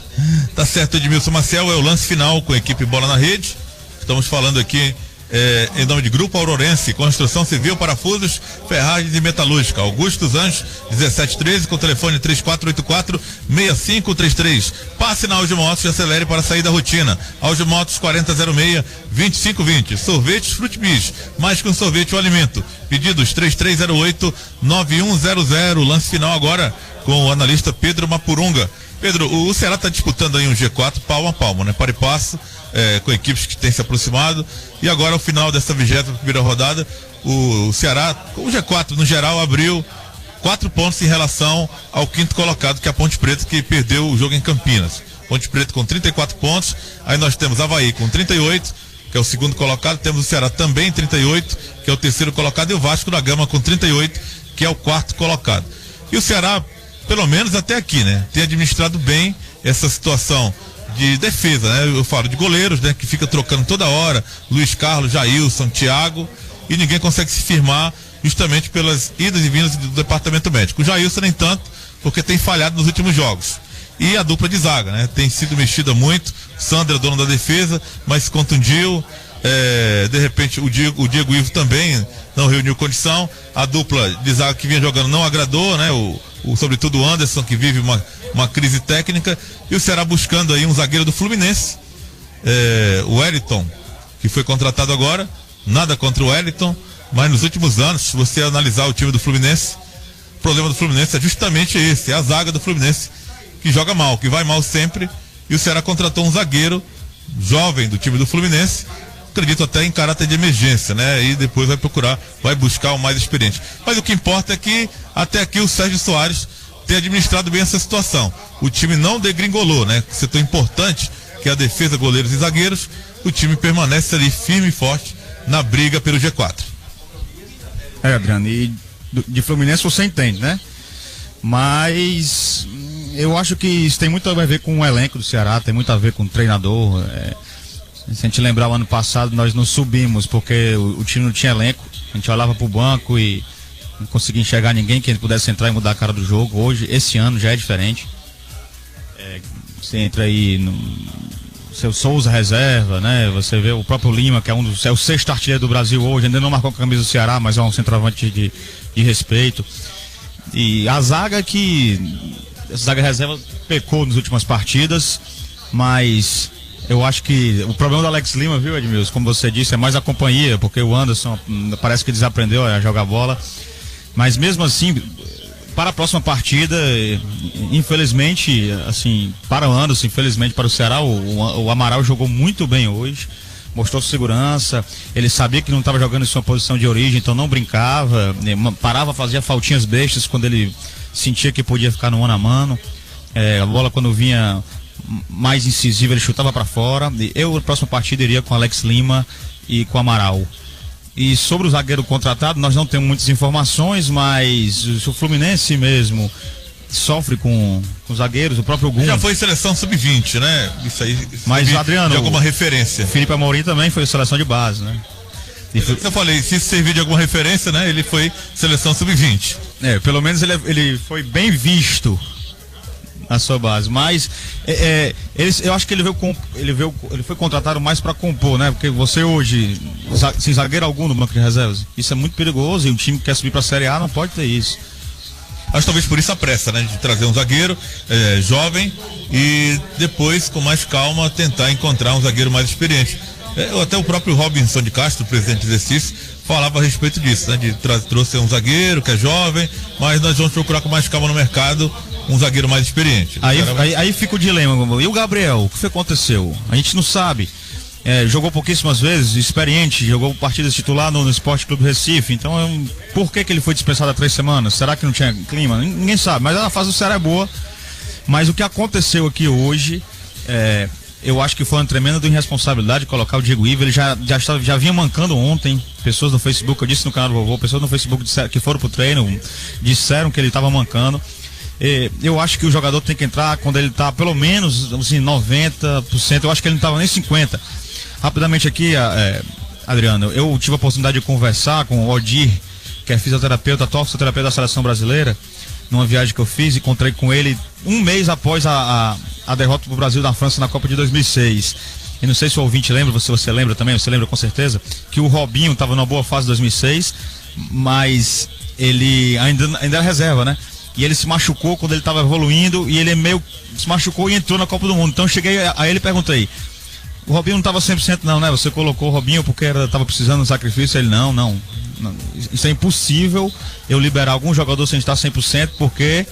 Tá certo, Edmilson Maciel, é o lance final com a equipe Bola na Rede. Estamos falando aqui em nome de Grupo Aurorense, Construção Civil, Parafusos, Ferragens e Metalúrgica. Augusto dos Anjos, 1713, com o telefone 3484-6533. Passe na Auge Motos e acelere para sair da rotina. Auge Motos 4006-2520. Sorvetes Frutibis, mais que um sorvete, um alimento. Pedidos 3308-9100. Lance final agora com o analista Pedro Mapurunga. Pedro, o Ceará está disputando aí um G4 palmo a palmo, né? Para e passo, com equipes que têm se aproximado. E agora, ao final dessa 21ª rodada, o Ceará, com o G4 no geral, abriu 4 pontos em relação ao 5º colocado, que é a Ponte Preta, que perdeu o jogo em Campinas. Ponte Preta com 34 pontos. Aí nós temos Avaí com 38, que é o 2º colocado. Temos o Ceará também 38, que é o 3º colocado. E o Vasco da Gama com 38, que é o 4º colocado. E o Ceará, pelo menos até aqui, né, tem administrado bem essa situação de defesa, né? Eu falo de goleiros, né, que fica trocando toda hora, Luiz Carlos, Jailson, Thiago, e ninguém consegue se firmar justamente pelas idas e vindas do departamento médico. O Jailson nem tanto, porque tem falhado nos últimos jogos. E a dupla de zaga, né? Tem sido mexida muito. Sandra, dono da defesa, mas se contundiu. De repente o Diego Ivo também não reuniu condição. A dupla de zaga que vinha jogando não agradou, né? Sobretudo o Anderson, que vive uma crise técnica. E o Ceará buscando aí um zagueiro do Fluminense, o Wellington, que foi contratado agora. Nada contra o Wellington, mas nos últimos anos, se você analisar o time do Fluminense, o problema do Fluminense é justamente esse, é a zaga do Fluminense que joga mal, que vai mal sempre. E o Ceará contratou um zagueiro jovem do time do Fluminense, acredito até em caráter de emergência, né? E depois vai buscar o mais experiente. Mas o que importa é que até aqui o Sérgio Soares tem administrado bem essa situação. O time não degringolou, né? Setor importante, que é a defesa, goleiros e zagueiros, o time permanece ali firme e forte na briga pelo G4. Adriano, e de Fluminense você entende, né? Mas eu acho que isso tem muito a ver com o elenco do Ceará, tem muito a ver com o treinador. Se a gente lembrar, o ano passado nós não subimos porque o time não tinha elenco. A gente olhava pro banco e não conseguia enxergar ninguém que pudesse entrar e mudar a cara do jogo. Hoje, esse ano já é diferente. Você entra aí no seu Souza reserva, né? Você vê o próprio Lima, que é o sexto artilheiro do Brasil hoje, ainda não marcou com a camisa do Ceará, mas é um centroavante de respeito. E a zaga essa zaga reserva pecou nas últimas partidas, mas eu acho que o problema do Alex Lima, viu, Edmilson, como você disse, é mais a companhia, porque o Anderson parece que desaprendeu a jogar bola, mas mesmo assim, para a próxima partida, infelizmente, assim, para o Anderson, infelizmente para o Ceará, o Amaral jogou muito bem hoje, mostrou segurança, ele sabia que não estava jogando em sua posição de origem, então não brincava, parava, fazia faltinhas bestas quando ele sentia que podia ficar no mano a mano. A bola, quando vinha mais incisiva, ele chutava para fora. Eu, na próxima partida, iria com Alex Lima e com Amaral. E sobre o zagueiro contratado, nós não temos muitas informações, mas o Fluminense mesmo sofre com zagueiros, o próprio Gum. Já foi seleção sub-20, né? Isso aí. Mas, Adriano, de alguma referência. Felipe Amorim também foi seleção de base, né? Eu falei, se servir de alguma referência, né? Ele foi seleção sub-20. Pelo menos ele foi bem visto na sua base, mas eu acho que ele foi contratado mais para compor, né? Porque você hoje, sem zagueiro algum no banco de reservas, isso é muito perigoso, e um time que quer subir para a Série A não pode ter isso. Acho que talvez por isso a pressa, né? De trazer um zagueiro jovem e depois, com mais calma, tentar encontrar um zagueiro mais experiente. Até o próprio Robinson de Castro, presidente do exercício, falava a respeito disso, né? Trouxe um zagueiro que é jovem, mas nós vamos procurar com mais calma no mercado um zagueiro mais experiente. Aí fica o dilema. E o Gabriel, o que aconteceu? A gente não sabe. Jogou pouquíssimas vezes, experiente, jogou partidas titular no Esporte Clube Recife. Então, por que ele foi dispensado há 3 semanas? Será que não tinha clima? Ninguém sabe, mas a fase do Ceará é boa. Mas o que aconteceu aqui hoje, eu acho que foi uma tremenda irresponsabilidade colocar o Diego Ivo. Ele já vinha mancando ontem. Pessoas no Facebook, eu disse no canal do Vovô, pessoas no Facebook que foram pro treino disseram que ele estava mancando. Eu acho que o jogador tem que entrar quando ele está pelo menos assim, 90%. Eu acho que ele não estava nem 50%. Rapidamente aqui, Adriano, eu tive a oportunidade de conversar com o Odir, que é fisioterapeuta, atual fisioterapeuta da Seleção Brasileira, numa viagem que eu fiz. Encontrei com ele um mês após a derrota do Brasil da França na Copa de 2006. E não sei se o ouvinte lembra, você lembra também, você lembra com certeza, que o Robinho estava numa boa fase em 2006, mas ele ainda era reserva, né? E ele se machucou quando ele estava evoluindo, e ele meio se machucou e entrou na Copa do Mundo. Então eu cheguei a ele e perguntei: o Robinho não estava 100% não, né? Você colocou o Robinho porque estava precisando de um sacrifício? Ele, não. Isso é impossível eu liberar algum jogador sem estar 100%, porque,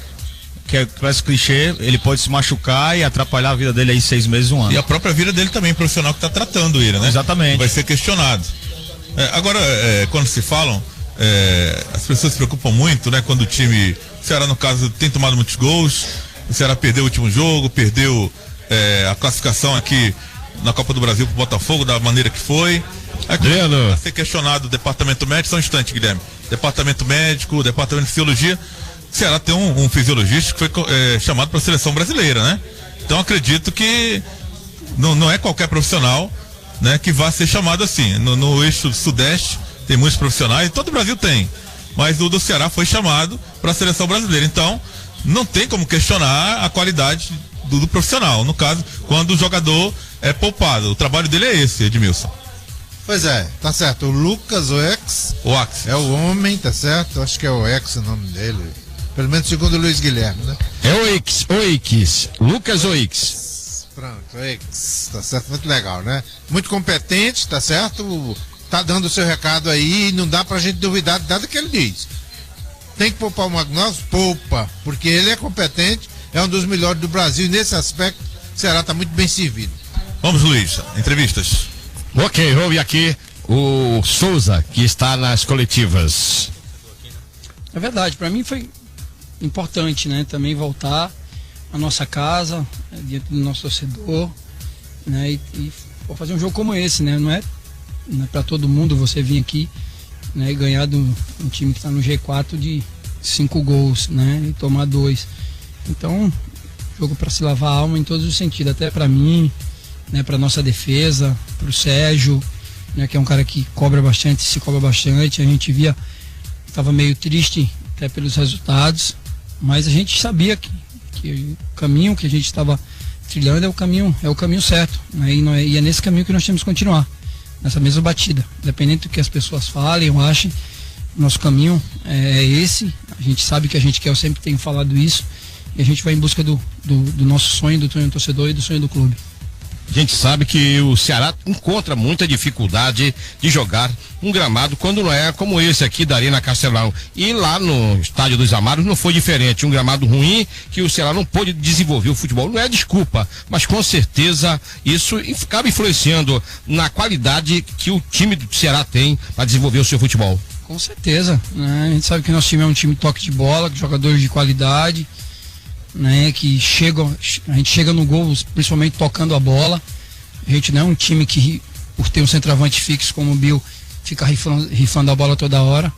que parece clichê, ele pode se machucar e atrapalhar a vida dele aí 6 meses, 1 ano. E a própria vida dele também, profissional que está tratando ele, né? Exatamente. Vai ser questionado. Agora, quando se falam, as pessoas se preocupam muito, né? Quando o time, o Ceará no caso, tem tomado muitos gols, o Ceará perdeu o último jogo, perdeu a classificação aqui na Copa do Brasil pro Botafogo da maneira que foi. Aí a ser questionado o departamento médico, só um instante, Guilherme. Departamento médico, departamento de fisiologia. O Ceará tem um fisiologista que foi chamado para a seleção brasileira, né? Então acredito que não é qualquer profissional, né, que vá ser chamado assim. No eixo sudeste, tem muitos profissionais, todo o Brasil tem. Mas o do Ceará foi chamado para a seleção brasileira. Então, não tem como questionar a qualidade do profissional. No caso, quando o jogador é poupado. O trabalho dele é esse, Edmilson. Pois é, tá certo. O Lucas Oix é o homem, tá certo? Acho que é Oix o nome dele. Pelo menos segundo o Luiz Guilherme, né? É Oix. Lucas Oix. Pronto, Oix. Tá certo, muito legal, né? Muito competente, tá certo? Tá dando o seu recado aí e não dá pra gente duvidar de nada que ele diz. Tem que poupar o Magnus? Poupa, porque ele é competente, é um dos melhores do Brasil e nesse aspecto o Ceará tá muito bem servido. Vamos, Luiz, entrevistas. Ok, ouve aqui o Souza, que está nas coletivas. É verdade, para mim foi importante, né? Também voltar à nossa casa, diante do nosso torcedor, né? E fazer um jogo como esse, né? Não é para todo mundo você vir aqui, né, e ganhar um time que está no G4 de 5 gols, né, e tomar 2. Então, jogo para se lavar a alma em todos os sentidos, até para mim, né, para nossa defesa, para o Sérgio, né, que é um cara que cobra bastante, se cobra bastante. A gente via, estava meio triste até pelos resultados, mas a gente sabia que o caminho que a gente estava trilhando é o caminho certo, né, e é nesse caminho que nós temos que continuar. Nessa mesma batida, independente do que as pessoas falem ou achem, nosso caminho é esse. A gente sabe que a gente quer, eu sempre tenho falado isso, e a gente vai em busca do nosso sonho, do sonho do torcedor e do sonho do clube. A gente sabe que o Ceará encontra muita dificuldade de jogar um gramado quando não é como esse aqui da Arena Castelão. E lá no Estádio dos Amaros não foi diferente. Um gramado ruim que o Ceará não pôde desenvolver o futebol. Não é desculpa, mas com certeza isso acaba influenciando na qualidade que o time do Ceará tem para desenvolver o seu futebol. Com certeza, né? A gente sabe que nosso time é um time toque de bola, jogadores de qualidade, né, que a gente chega no gol principalmente tocando a bola. A gente não é um time que, por ter um centroavante fixo como o Bill, fica rifando a bola toda hora.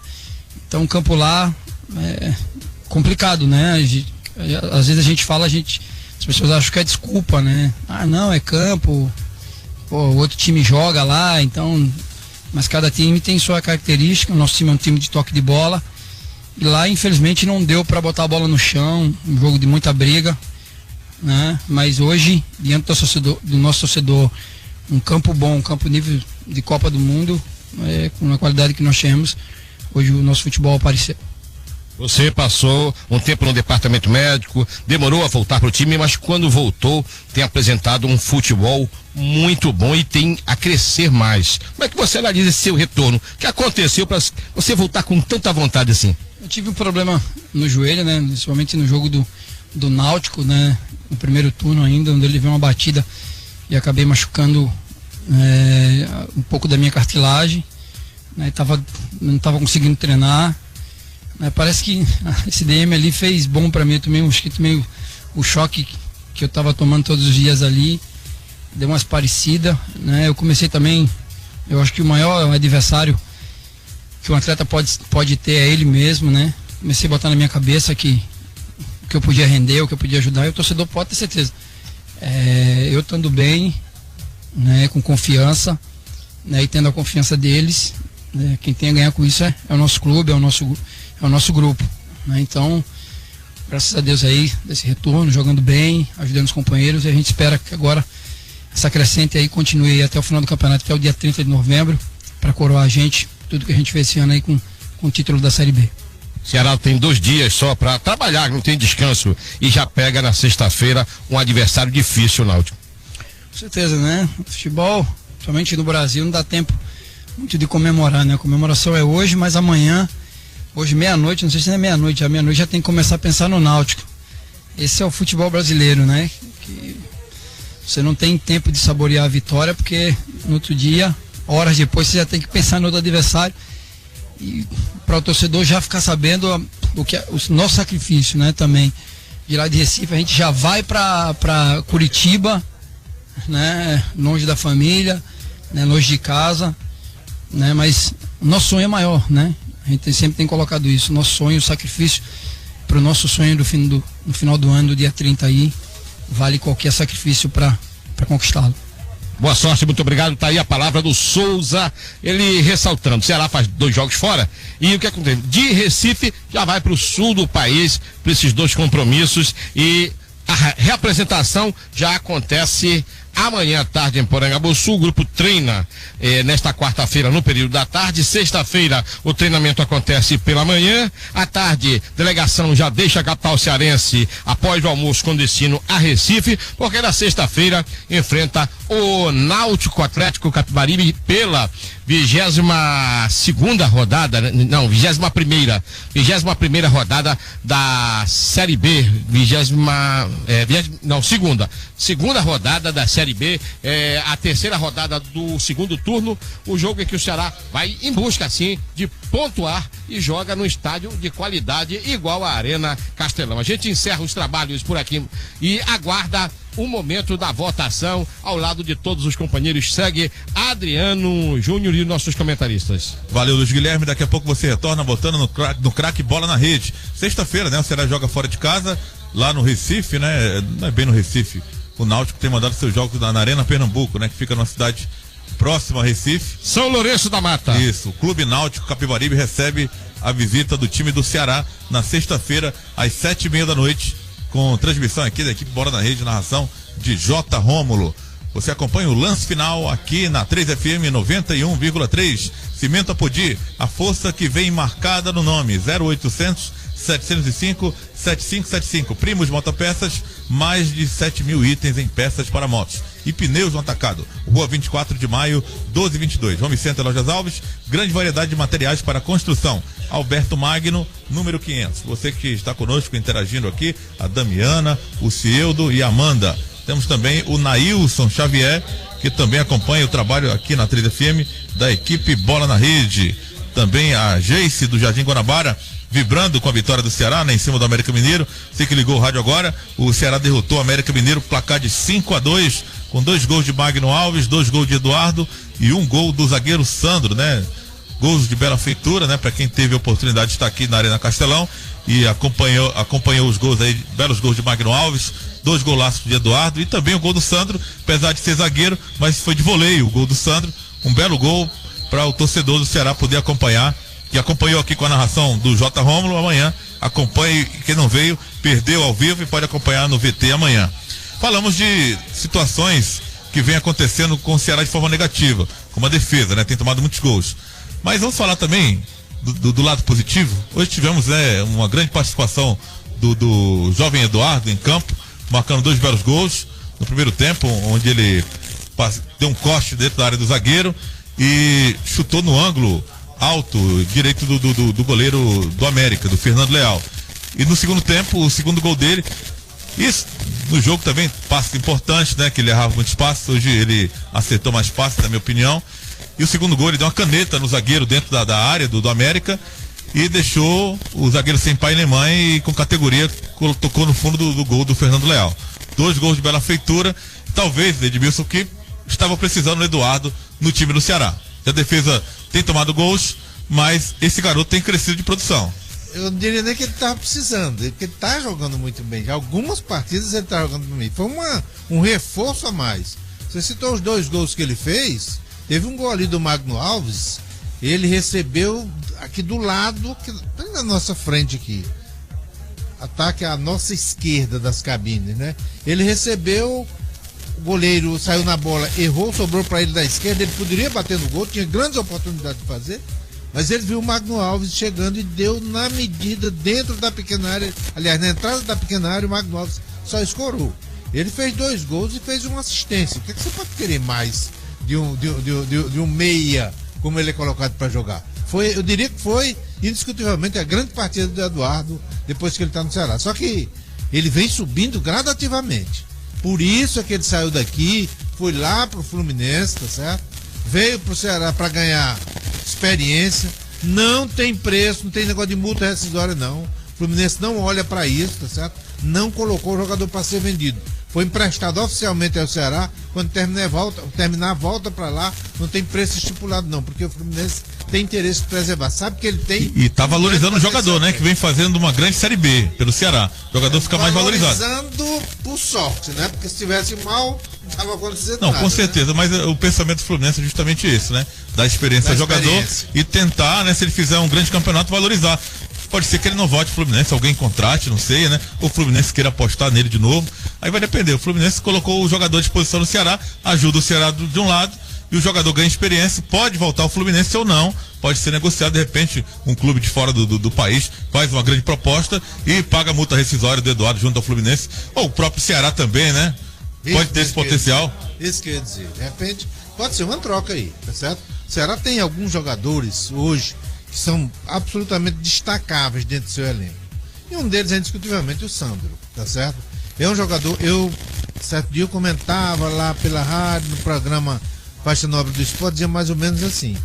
Então, o campo lá é complicado, né? Às vezes a gente fala, as pessoas acham que é desculpa, né? Ah, não, é campo, pô, o outro time joga lá, então, mas cada time tem sua característica. O nosso time é um time de toque de bola. E lá, infelizmente, não deu para botar a bola no chão, um jogo de muita briga, né? Mas hoje, diante do nosso torcedor, um campo bom, um campo nível de Copa do Mundo, com a qualidade que nós temos, hoje o nosso futebol apareceu. Você passou um tempo no departamento médico, demorou a voltar para o time, mas quando voltou tem apresentado um futebol muito bom e tem a crescer mais. Como é que você analisa esse seu retorno? O que aconteceu para você voltar com tanta vontade assim? Eu tive um problema no joelho, né? Principalmente no jogo do Náutico, né? No primeiro turno ainda, onde ele veio uma batida e acabei machucando um pouco da minha cartilagem, né? Não estava conseguindo treinar. Parece que esse DM ali fez bom para mim. Eu tomei o choque que eu estava tomando todos os dias ali, deu umas parecidas, né? Eu comecei também, eu acho que o maior adversário que um atleta pode ter é ele mesmo, né? Comecei a botar na minha cabeça que eu podia render, o que eu podia ajudar, e o torcedor pode ter certeza. Eu estando bem, né, com confiança, né, e tendo a confiança deles, né, quem tem a ganhar com isso é o nosso clube, é o nosso grupo, né? Então, graças a Deus aí, desse retorno, jogando bem, ajudando os companheiros, e a gente espera que agora essa crescente aí continue aí até o final do campeonato, até o dia 30 de novembro, para coroar a gente, tudo que a gente fez esse ano aí com o título da Série B. Ceará tem 2 dias só para trabalhar, não tem descanso, e já pega na sexta-feira um adversário difícil, Náutico. Com certeza, né? O futebol, somente no Brasil, não dá tempo muito de comemorar, né? A comemoração é hoje, mas amanhã, hoje meia-noite, não sei se é meia-noite, à meia-noite já tem que começar a pensar no Náutico. Esse é o futebol brasileiro, né? Que você não tem tempo de saborear a vitória, porque no outro dia, horas depois, você já tem que pensar no outro adversário. E para o torcedor já ficar sabendo o nosso sacrifício, né? Também. De lá de Recife, a gente já vai para Curitiba, né? Longe da família, né? Longe de casa, né? Mas o nosso sonho é maior, né? A gente sempre tem colocado isso, nosso sonho, o sacrifício para o nosso sonho no final do ano, do dia 30 aí, vale qualquer sacrifício para conquistá-lo. Boa sorte, muito obrigado. Tá aí a palavra do Souza, ele ressaltando, o Ceará faz 2 jogos fora, e o que acontece? De Recife já vai para o sul do país, para esses 2 compromissos, e a reapresentação já acontece amanhã à tarde em Porangabuçu. O grupo treina nesta quarta-feira no período da tarde. Sexta-feira o treinamento acontece pela manhã. À tarde, delegação já deixa a capital cearense após o almoço com destino a Recife, porque na sexta-feira enfrenta o Náutico Atlético Capibaribe pela 22ª rodada, não, 21ª rodada da Série B, segunda rodada da Série B, a terceira rodada do segundo turno, o jogo em que o Ceará vai em busca, assim, de pontuar e joga no estádio de qualidade igual à Arena Castelão. A gente encerra os trabalhos por aqui e aguarda o momento da votação. Ao lado de todos os companheiros segue Adriano Júnior e nossos comentaristas. Valeu, Luiz Guilherme. Daqui a pouco você retorna botando no craque Bola na Rede. Sexta-feira, né? O Ceará joga fora de casa, lá no Recife, né? Não é bem no Recife. O Náutico tem mandado seus jogos na Arena Pernambuco, né? Que fica numa cidade próxima a Recife. São Lourenço da Mata. Isso. O Clube Náutico Capibaribe recebe a visita do time do Ceará na sexta-feira, às 7h30 da noite. Com transmissão aqui da equipe Bola na Rede, narração de J. Rômulo. Você acompanha o lance final aqui na 3FM 91,3. Cimento Apodi, a força que vem marcada no nome, 0800 705 7575. Primos Motopeças, mais de 7.000 itens em peças para motos. E pneus no atacado. Rua 24 de maio, 1222. Home Center Lojas Alves, grande variedade de materiais para construção. Alberto Magno, número 500. Você que está conosco interagindo aqui, a Damiana, o Cieldo e a Amanda. Temos também o Nailson Xavier, que também acompanha o trabalho aqui na 3FM da equipe Bola na Rede. Também a Geice do Jardim Guanabara, vibrando com a vitória do Ceará, né, em cima do América Mineiro. Você que ligou o rádio agora, o Ceará derrotou o América Mineiro, placar de 5-2, com 2 gols de Magno Alves, 2 gols de Eduardo e 1 gol do zagueiro Sandro, né? Gols de bela feitura, né? Para quem teve a oportunidade de estar aqui na Arena Castelão e acompanhou os gols aí, belos gols de Magno Alves, 2 golaços de Eduardo e também o gol do Sandro, apesar de ser zagueiro, mas foi de voleio o gol do Sandro, um belo gol para o torcedor do Ceará poder acompanhar, que acompanhou aqui com a narração do J. Rômulo. Amanhã acompanhe, quem não veio, perdeu ao vivo e pode acompanhar no VT amanhã. Falamos de situações que vem acontecendo com o Ceará de forma negativa, como a defesa, né? Tem tomado muitos gols. Mas vamos falar também do lado positivo. Hoje tivemos uma grande participação do jovem Eduardo em campo, marcando 2 belos gols no primeiro tempo, onde ele deu um corte dentro da área do zagueiro e chutou no ângulo alto direito do goleiro do América, do Fernando Leal. E no segundo tempo, o segundo gol dele, isso no jogo também, passos importantes, né? Que ele errava muitos passos, hoje ele acertou mais passos, na minha opinião. E o segundo gol, ele deu uma caneta no zagueiro dentro da área do América e deixou o zagueiro sem pai nem mãe e com categoria tocou no fundo do gol do Fernando Leal. 2 gols de bela feitura, talvez Edmilson, que estava precisando do Eduardo no time do Ceará. A defesa tem tomado gols, mas esse garoto tem crescido de produção. Eu não diria nem que ele estava precisando, porque ele está jogando muito bem. Já algumas partidas ele está jogando bem. Foi um reforço a mais. Você citou os 2 gols que ele fez. Teve um gol ali do Magno Alves. Ele recebeu aqui do lado, na nossa frente aqui. Ataque à nossa esquerda das cabines, né? Ele recebeu, o goleiro saiu na bola, errou, sobrou para ele da esquerda. Ele poderia bater no gol, tinha grandes oportunidades de fazer. Mas ele viu o Magno Alves chegando e deu na medida dentro da pequena área. Aliás, na entrada da pequena área, o Magno Alves só escorou. Ele fez 2 gols e fez uma assistência. O que você pode querer mais de um meia, como ele é colocado para jogar? Eu diria que foi indiscutivelmente a grande partida do Eduardo depois que ele está no Ceará. Só que ele vem subindo gradativamente. Por isso é que ele saiu daqui, foi lá pro Fluminense, tá certo? Veio pro Ceará para ganhar experiência. Não tem preço, não tem negócio de multa rescisória, não. O Fluminense não olha para isso, tá certo? Não colocou o jogador para ser vendido. foi emprestado oficialmente ao Ceará. Quando terminar, volta para lá. Não tem preço estipulado, não, porque o Fluminense tem interesse de preservar. Sabe que ele tem. E tá valorizando o jogador, né? Que vem fazendo uma grande Série B pelo Ceará. O jogador fica mais valorizado. Valorizando por sorte, né? Porque se tivesse mal, não estava acontecendo não, nada. Com certeza, mas o pensamento do Fluminense é justamente esse, né? Dar experiência ao jogador e tentar, né? Se ele fizer um grande campeonato, valorizar. Pode ser que ele não volte pro Fluminense, alguém contrate, não sei, né? Ou o Fluminense queira apostar nele de novo. Aí vai depender. O Fluminense colocou o jogador à disposição no Ceará, ajuda o Ceará de um lado e o jogador ganha experiência, pode voltar ao Fluminense ou não, pode ser negociado, de repente, um clube de fora do país faz uma grande proposta e paga a multa rescisória do Eduardo junto ao Fluminense, ou o próprio Ceará também, né? Pode ter esse potencial. Isso quer dizer, de repente, pode ser uma troca aí, tá certo? O Ceará tem alguns jogadores hoje que são absolutamente destacáveis dentro do seu elenco. E um deles é indiscutivelmente o Sandro, tá certo? É um jogador, certo dia eu comentava lá pela rádio, no programa Faixa Nobre do Esporte, dizia mais ou menos assim: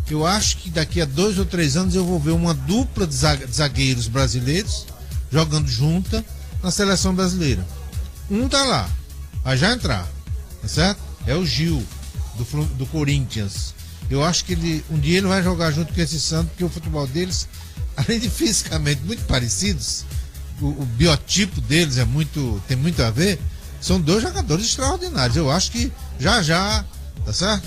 eu acho que daqui a 2 ou 3 anos eu vou ver uma dupla de zagueiros brasileiros jogando junta na seleção brasileira. Um tá lá, vai já entrar, tá certo? É o Gil, do Corinthians. Eu acho que um dia ele vai jogar junto com esse Santos, porque o futebol deles, além de fisicamente muito parecidos, o biotipo deles tem muito a ver. São 2 jogadores extraordinários. Eu acho que já, tá certo?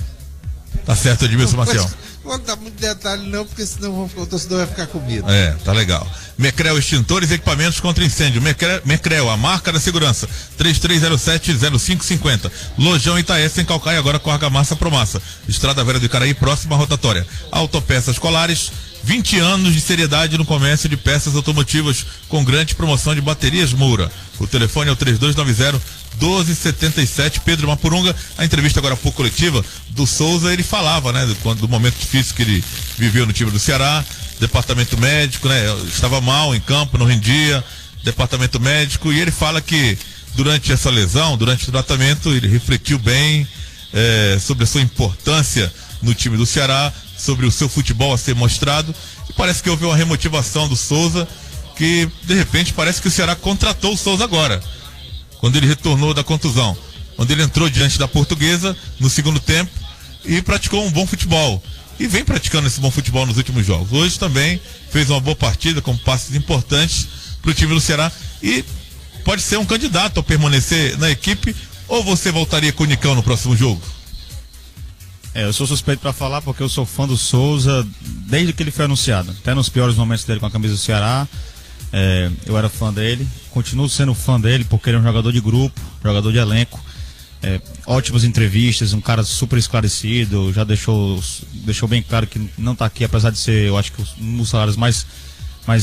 Tá certo, Edmilson Maciel. Não vou dar muito detalhe não, porque senão o torcedor vai ficar com medo. Tá legal. Mecrel Extintores e Equipamentos contra Incêndio. Mecrel, a marca da segurança. 3307-0550. Lojão Itaense em Calcaia, agora com argamassa Promassa. Estrada Velha do Icaraí, próxima à rotatória. Autopeças Colares, 20 anos de seriedade no comércio de peças automotivas, com grande promoção de baterias Moura. O telefone é o 3290-1277. Pedro Mapurunga. A entrevista agora há pouco coletiva do Souza, ele falava, né, do momento difícil que ele viveu no time do Ceará, departamento médico, né, estava mal em campo, não rendia, departamento médico, e ele fala que durante essa lesão, durante o tratamento, ele refletiu bem sobre a sua importância no time do Ceará, sobre o seu futebol a ser mostrado, e parece que houve uma remotivação do Souza, que de repente parece que o Ceará contratou o Souza agora, quando ele retornou da contusão, quando ele entrou diante da Portuguesa no segundo tempo e praticou um bom futebol, e vem praticando esse bom futebol nos últimos jogos. Hoje também fez uma boa partida com passes importantes para o time do Ceará e pode ser um candidato a permanecer na equipe. Ou você voltaria com o Nicão no próximo jogo? Eu sou suspeito para falar porque eu sou fã do Souza desde que ele foi anunciado, até nos piores momentos dele com a camisa do Ceará. Eu era fã dele, continuo sendo fã dele porque ele é um jogador de grupo, jogador de elenco, ótimas entrevistas, um cara super esclarecido, já deixou bem claro que não está aqui, apesar de ser, eu acho que um dos salários mais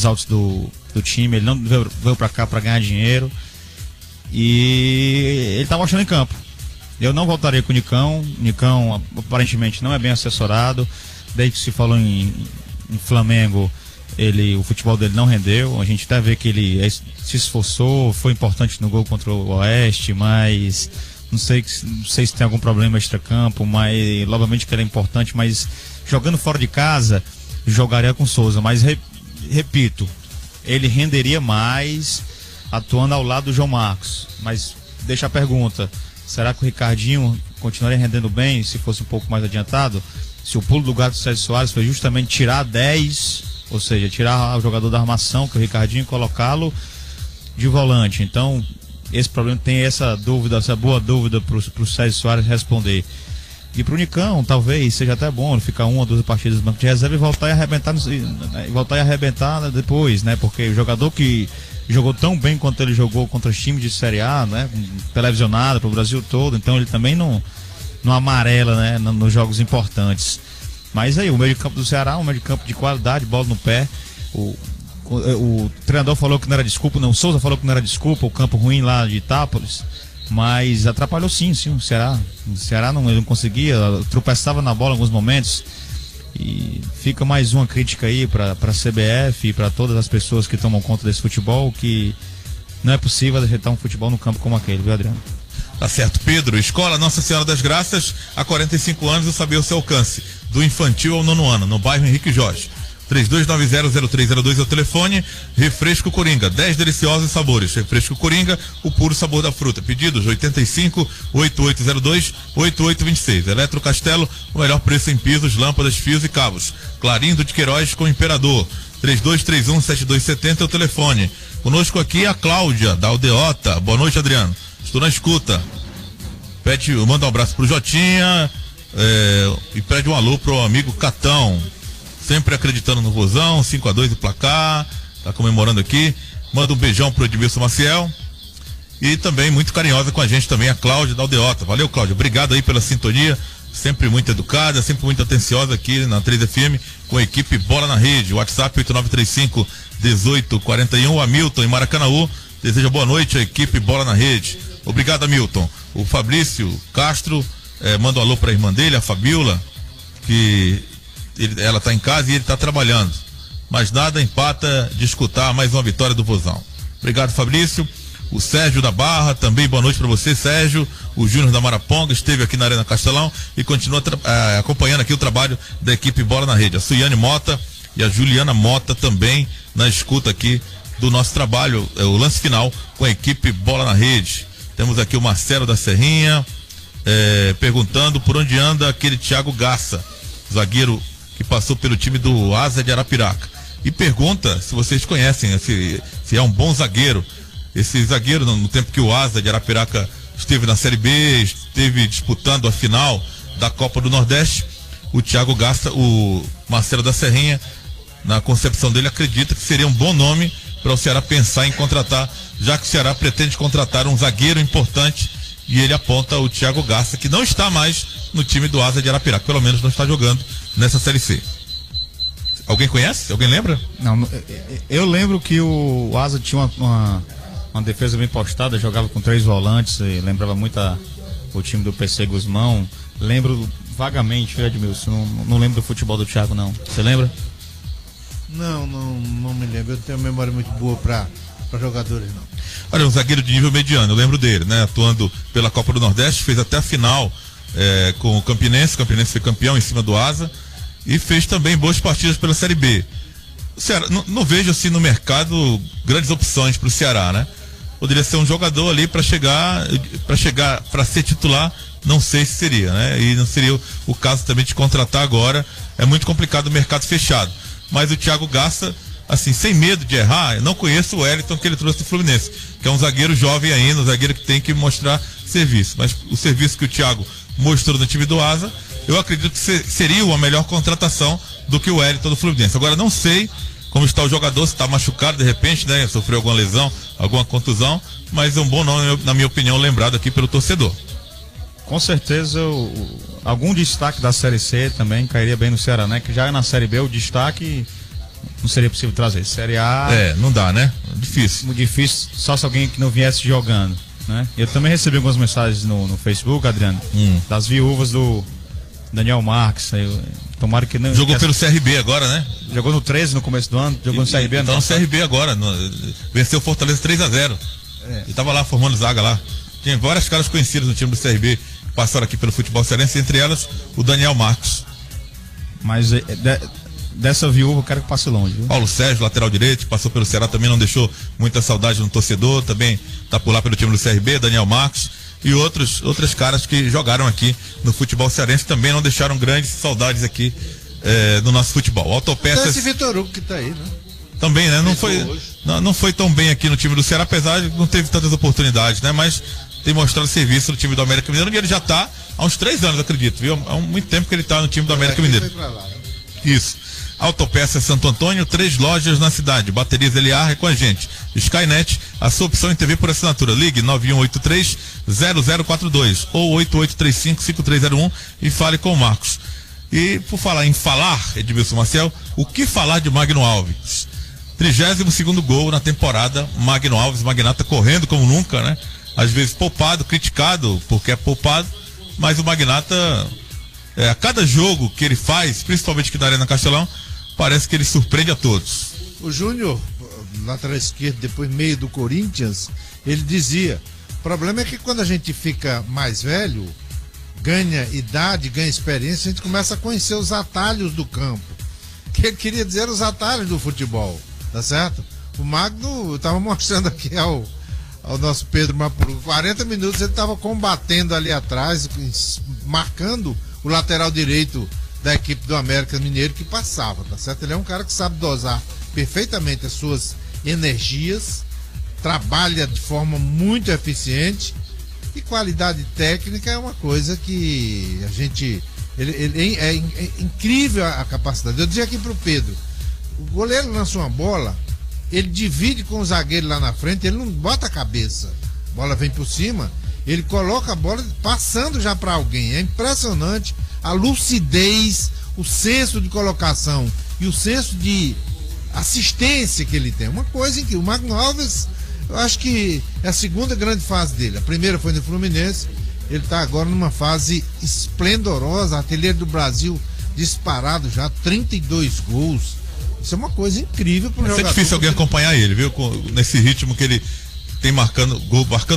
altos do time. Ele não veio para cá para ganhar dinheiro e ele está mostrando em campo. Eu não voltaria com o Nicão. Nicão aparentemente não é bem assessorado, desde que se falou em Flamengo, o futebol dele não rendeu. A gente até vê que ele se esforçou, foi importante no gol contra o Oeste, mas não sei se tem algum problema extracampo, mas obviamente que ele é importante, mas jogando fora de casa, jogaria com Souza, mas repito, ele renderia mais atuando ao lado do João Marcos. Mas deixa a pergunta: será que o Ricardinho continuaria rendendo bem se fosse um pouco mais adiantado? Se o pulo do gato do Sérgio Soares foi justamente tirar 10, ou seja, tirar o jogador da armação, que é o Ricardinho, e colocá-lo de volante. Então, esse problema, tem essa dúvida, essa boa dúvida para o Sérgio Soares responder. E para o Nicão, talvez seja até bom ele ficar 1 ou 2 partidas no banco de reserva e voltar e arrebentar depois, né? Porque o jogador que jogou tão bem quanto ele jogou contra os times de Série A, né? Televisionado para o Brasil todo, então ele também não amarela, né? Nos jogos importantes. Mas aí, o meio de campo do Ceará, um meio de campo de qualidade, bola no pé. O treinador falou que não era desculpa, o Souza falou que não era desculpa, o campo ruim lá de Itápolis, mas atrapalhou sim o Ceará. O Ceará ele não conseguia, tropeçava na bola em alguns momentos. E fica mais uma crítica aí para a CBF e para todas as pessoas que tomam conta desse futebol, que não é possível ajeitar um futebol no campo como aquele, viu, Adriano? Tá certo, Pedro. Escola Nossa Senhora das Graças, há 45 anos, eu sabia o seu alcance, do infantil ao 9º ano, no bairro Henrique Jorge. 32900302 é o telefone. Refresco Coringa, 10 deliciosos sabores. Refresco Coringa, o puro sabor da fruta. Pedidos 85-8802-8826. Eletro Castelo, o melhor preço em pisos, lâmpadas, fios e cabos. Clarindo de Queiroz com Imperador, 3231-7270 é o telefone. Conosco aqui a Cláudia, da Aldeota. Boa noite, Adriano. Estou na escuta. Manda um abraço pro Jotinha e pede um alô pro amigo Catão. Sempre acreditando no Vozão, 5-2 o placar, tá comemorando aqui. Manda um beijão pro Edmilson Maciel. E também muito carinhosa com a gente também a Cláudia da Aldeota. Valeu, Cláudia, obrigado aí pela sintonia, sempre muito educada, sempre muito atenciosa aqui na 3FM com a equipe Bola na Rede. WhatsApp 8935-1841. O Hamilton em Maracanaú deseja boa noite à equipe Bola na Rede. Obrigado, Hamilton. O Fabrício Castro manda um alô pra irmã dele, a Fabiola, que ela está em casa e ele está trabalhando, mas nada empata de escutar mais uma vitória do Vozão. Obrigado, Fabrício. O Sérgio da Barra, também boa noite para você, Sérgio. O Júnior da Maraponga esteve aqui na Arena Castelão e continua acompanhando aqui o trabalho da equipe Bola na Rede. A Suiane Mota e a Juliana Mota também na escuta aqui do nosso trabalho, o lance final com a equipe Bola na Rede. Temos aqui o Marcelo da Serrinha perguntando por onde anda aquele Thiago Garça, zagueiro que passou pelo time do Asa de Arapiraca, e pergunta se vocês conhecem, se é um bom zagueiro. Esse zagueiro, no tempo que o Asa de Arapiraca esteve na Série B, esteve disputando a final da Copa do Nordeste, o Thiago Garça, o Marcelo da Serrinha, na concepção dele, acredita que seria um bom nome para o Ceará pensar em contratar, já que o Ceará pretende contratar um zagueiro importante, e ele aponta o Thiago Garça, que não está mais no time do Asa de Arapiraca, pelo menos não está jogando nessa Série C. Alguém conhece? Alguém lembra? Não, eu lembro que o Asa tinha uma defesa bem postada, jogava com 3 volantes, lembrava muito o time do PC Guzmão. Lembro vagamente, Edmilson, não lembro do futebol do Thiago, não. Você lembra? Não me lembro. Eu tenho uma memória muito boa para jogadores, não. Olha, um zagueiro de nível mediano, eu lembro dele, né? Atuando pela Copa do Nordeste, fez até a final com o Campinense. O Campinense foi campeão em cima do Asa e fez também boas partidas pela Série B. O Ceará, não vejo assim no mercado grandes opções para o Ceará, né? Poderia ser um jogador ali para chegar para ser titular, não sei se seria, né? E não seria o caso também de contratar agora. É muito complicado o mercado fechado. Mas o Thiago Garça, assim, sem medo de errar, eu não conheço o Wellington que ele trouxe do Fluminense, que é um zagueiro jovem ainda, um zagueiro que tem que mostrar serviço. Mas o serviço que o Thiago mostrou no time do Asa, eu acredito que seria uma melhor contratação do que o Wellington do Fluminense. Agora não sei como está o jogador, se está machucado de repente, né? Sofreu alguma lesão, alguma contusão, mas é um bom nome, na minha opinião, lembrado aqui pelo torcedor. Com certeza algum destaque da Série C também cairia bem no Ceará, né? Que já na Série B o destaque não seria possível trazer. Série A... não dá, né? Difícil. Muito difícil, só se alguém que não viesse jogando, né? Eu também recebi algumas mensagens no Facebook, Adriano, das viúvas do Daniel Marques. Tomara que não... Jogou pelo CRB agora, né? Jogou no 13 no começo do ano, jogou no CRB. Então no CRB agora, venceu o Fortaleza 3-0. E tava lá formando zaga lá. Tinha várias caras conhecidas no time do CRB que passaram aqui pelo futebol cearense, entre elas o Daniel Marques. Mas dessa viúva eu quero que passe longe, viu? Paulo Sérgio, lateral direito, que passou pelo Ceará, também não deixou muita saudade no torcedor, também tá por lá pelo time do CRB, Daniel Marques. E outras caras que jogaram aqui no futebol cearense também não deixaram grandes saudades aqui no nosso futebol. Autopeças... Esse Vitor Hugo que tá aí, né? Também, né? Não foi tão bem aqui no time do Ceará, apesar de não teve tantas oportunidades, né? Mas tem mostrado serviço no time do América Mineiro, e ele já tá há uns 3 anos, acredito, viu? Há muito tempo que ele tá no time do América Mineiro. Isso. Autopeças Santo Antônio, 3 lojas na cidade. Baterias Eliar é com a gente. Skynet, a sua opção em TV por assinatura. Ligue 9183-0042 ou 8835-5301 e fale com o Marcos. E por falar em falar, Edmilson Maciel, o que falar de Magno Alves? 32º gol na temporada, Magno Alves, magnata correndo como nunca, né? Às vezes poupado, criticado porque é poupado, mas o magnata, a cada jogo que ele faz, principalmente aqui na Arena Castelão, parece que ele surpreende a todos. O Júnior, lateral esquerdo, depois meio do Corinthians, ele dizia, o problema é que quando a gente fica mais velho, ganha idade, ganha experiência, a gente começa a conhecer os atalhos do campo. que ele queria dizer os atalhos do futebol, tá certo? O Magno, eu tava mostrando aqui ao nosso Pedro Mapuru, 40 minutos ele estava combatendo ali atrás, marcando o lateral direito da equipe do América Mineiro que passava, tá certo? Ele é um cara que sabe dosar perfeitamente as suas energias, trabalha de forma muito eficiente, e qualidade técnica é uma coisa que a gente... é incrível a capacidade. Eu dizia aqui pro Pedro, o goleiro lança uma bola, ele divide com o zagueiro lá na frente, ele não bota a cabeça, a bola vem por cima, ele coloca a bola passando já para alguém. É impressionante a lucidez, o senso de colocação e o senso de assistência que ele tem. Uma coisa em que o Magno Alves, eu acho que é a segunda grande fase dele. A primeira foi no Fluminense, ele está agora numa fase esplendorosa, artilheiro do Brasil disparado já, 32 gols. Isso é uma coisa incrível para o jogador. É difícil alguém acompanhar ele, viu? Nesse ritmo que ele tem marcando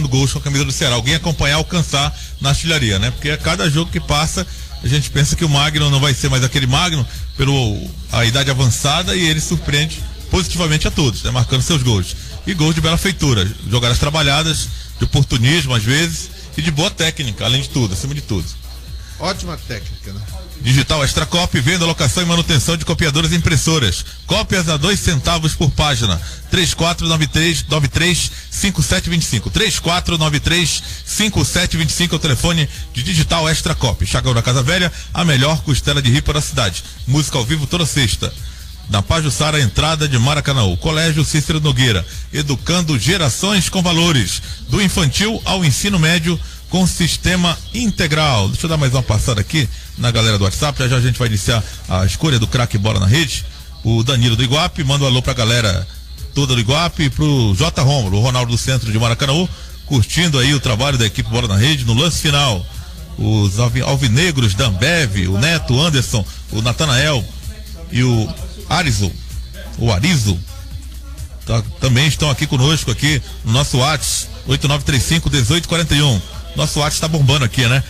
gols com a camisa do Ceará. Alguém acompanhar, alcançar na artilharia, né? Porque a cada jogo que passa, a gente pensa que o Magno não vai ser mais aquele Magno a idade avançada, e ele surpreende positivamente a todos, né? Marcando seus gols. E gols de bela feitura, jogadas trabalhadas, de oportunismo às vezes, e de boa técnica, além de tudo, acima de tudo. Ótima técnica, né? Digital Extra Copy, venda, locação e manutenção de copiadoras e impressoras. Cópias a 2 centavos por página. 3493-5725. 3493-5725 é o telefone de Digital Extra Copy. Chagão da Casa Velha, a melhor costela de ripa da cidade. Música ao vivo toda sexta. Na Pajuçara, entrada de Maracanã. Colégio Cícero Nogueira, educando gerações com valores, do infantil ao ensino médio, com sistema integral. Deixa eu dar mais uma passada aqui na galera do WhatsApp, já a gente vai iniciar a escolha do craque Bola na Rede. O Danilo do Iguape, manda um alô pra galera toda do Iguape, e pro J. Rômulo, o Ronaldo do Centro de Maracanã, curtindo aí o trabalho da equipe Bola na Rede no lance final. Os alvinegros da Ambev, o Neto, o Anderson, o Natanael e o Arizo, também estão aqui conosco aqui no nosso WhatsApp 8935-1841. Nosso WhatsApp está bombando aqui, né?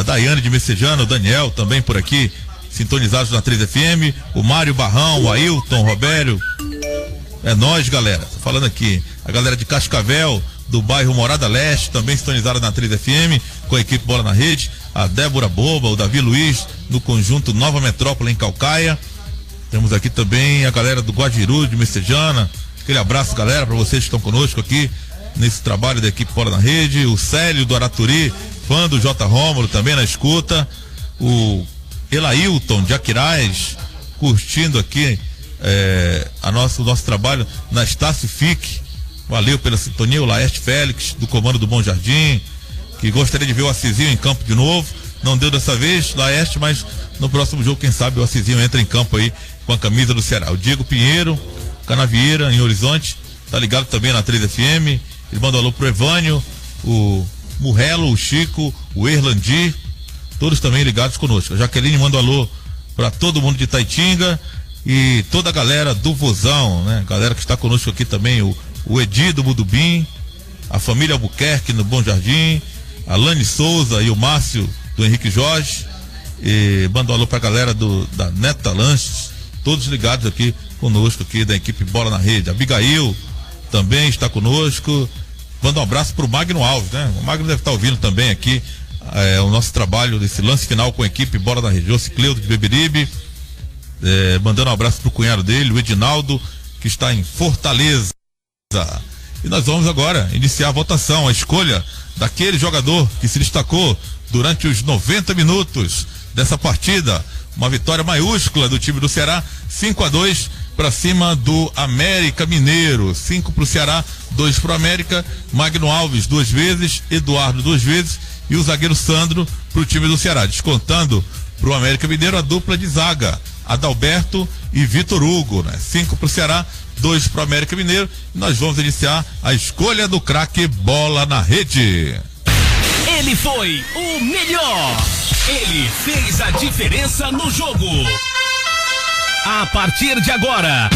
Daiane de Messejana, o Daniel também por aqui, sintonizados na 3FM, o Mário Barrão, o Ailton, o Robério. É nóis, galera. Tô falando aqui. A galera de Cascavel, do bairro Morada Leste, também sintonizada na 3FM, com a equipe Bola na Rede. A Débora Boba, o Davi Luiz, no conjunto Nova Metrópole em Calcaia. Temos aqui também a galera do Guajiru, de Messejana. Aquele abraço, galera, para vocês que estão conosco aqui nesse trabalho da equipe Bola na Rede. O Célio do Araturi, fã do J. Rômulo, também na escuta. O Elailton de Aquiraz, curtindo aqui o nosso trabalho na Estácio FIC. Valeu pela sintonia. O Laerte Félix, do comando do Bom Jardim, que gostaria de ver o Assisinho em campo de novo. Não deu dessa vez, Laerte, mas no próximo jogo, quem sabe, o Assisinho entra em campo aí com a camisa do Ceará. O Diego Pinheiro, Canavieira, em Horizonte, tá ligado também na 3FM. Ele manda um alô pro Evânio, o Murrelo, o Chico, o Erlandi, todos também ligados conosco. A Jaqueline manda um alô para todo mundo de Taitinga e toda a galera do Vozão, né? Galera que está conosco aqui também, o Edi do Mudubim, a família Albuquerque no Bom Jardim, a Lani Souza e o Márcio do Henrique Jorge, e manda um alô pra galera da Neta Lanches, todos ligados aqui conosco aqui da equipe Bola na Rede. A Abigail também está conosco. Manda um abraço pro Magno Alves, né? O Magno deve estar ouvindo também aqui o nosso trabalho desse lance final com a equipe Bola na Rede. O Cicleudo de Beberibe, mandando um abraço pro cunhado dele, o Edinaldo, que está em Fortaleza. E nós vamos agora iniciar a votação, a escolha daquele jogador que se destacou durante os 90 minutos dessa partida. Uma vitória maiúscula do time do Ceará, 5-2 para cima do América Mineiro. 5 para o Ceará, 2 para o América. Magno Alves 2 vezes, Eduardo 2 vezes e o zagueiro Sandro para o time do Ceará. Descontando para o América Mineiro a dupla de zaga, Adalberto e Vitor Hugo, né? 5 para o Ceará, 2 para o América Mineiro. E nós vamos iniciar a escolha do craque Bola na Rede. Ele foi o melhor. Ele fez a diferença no jogo. A partir de agora,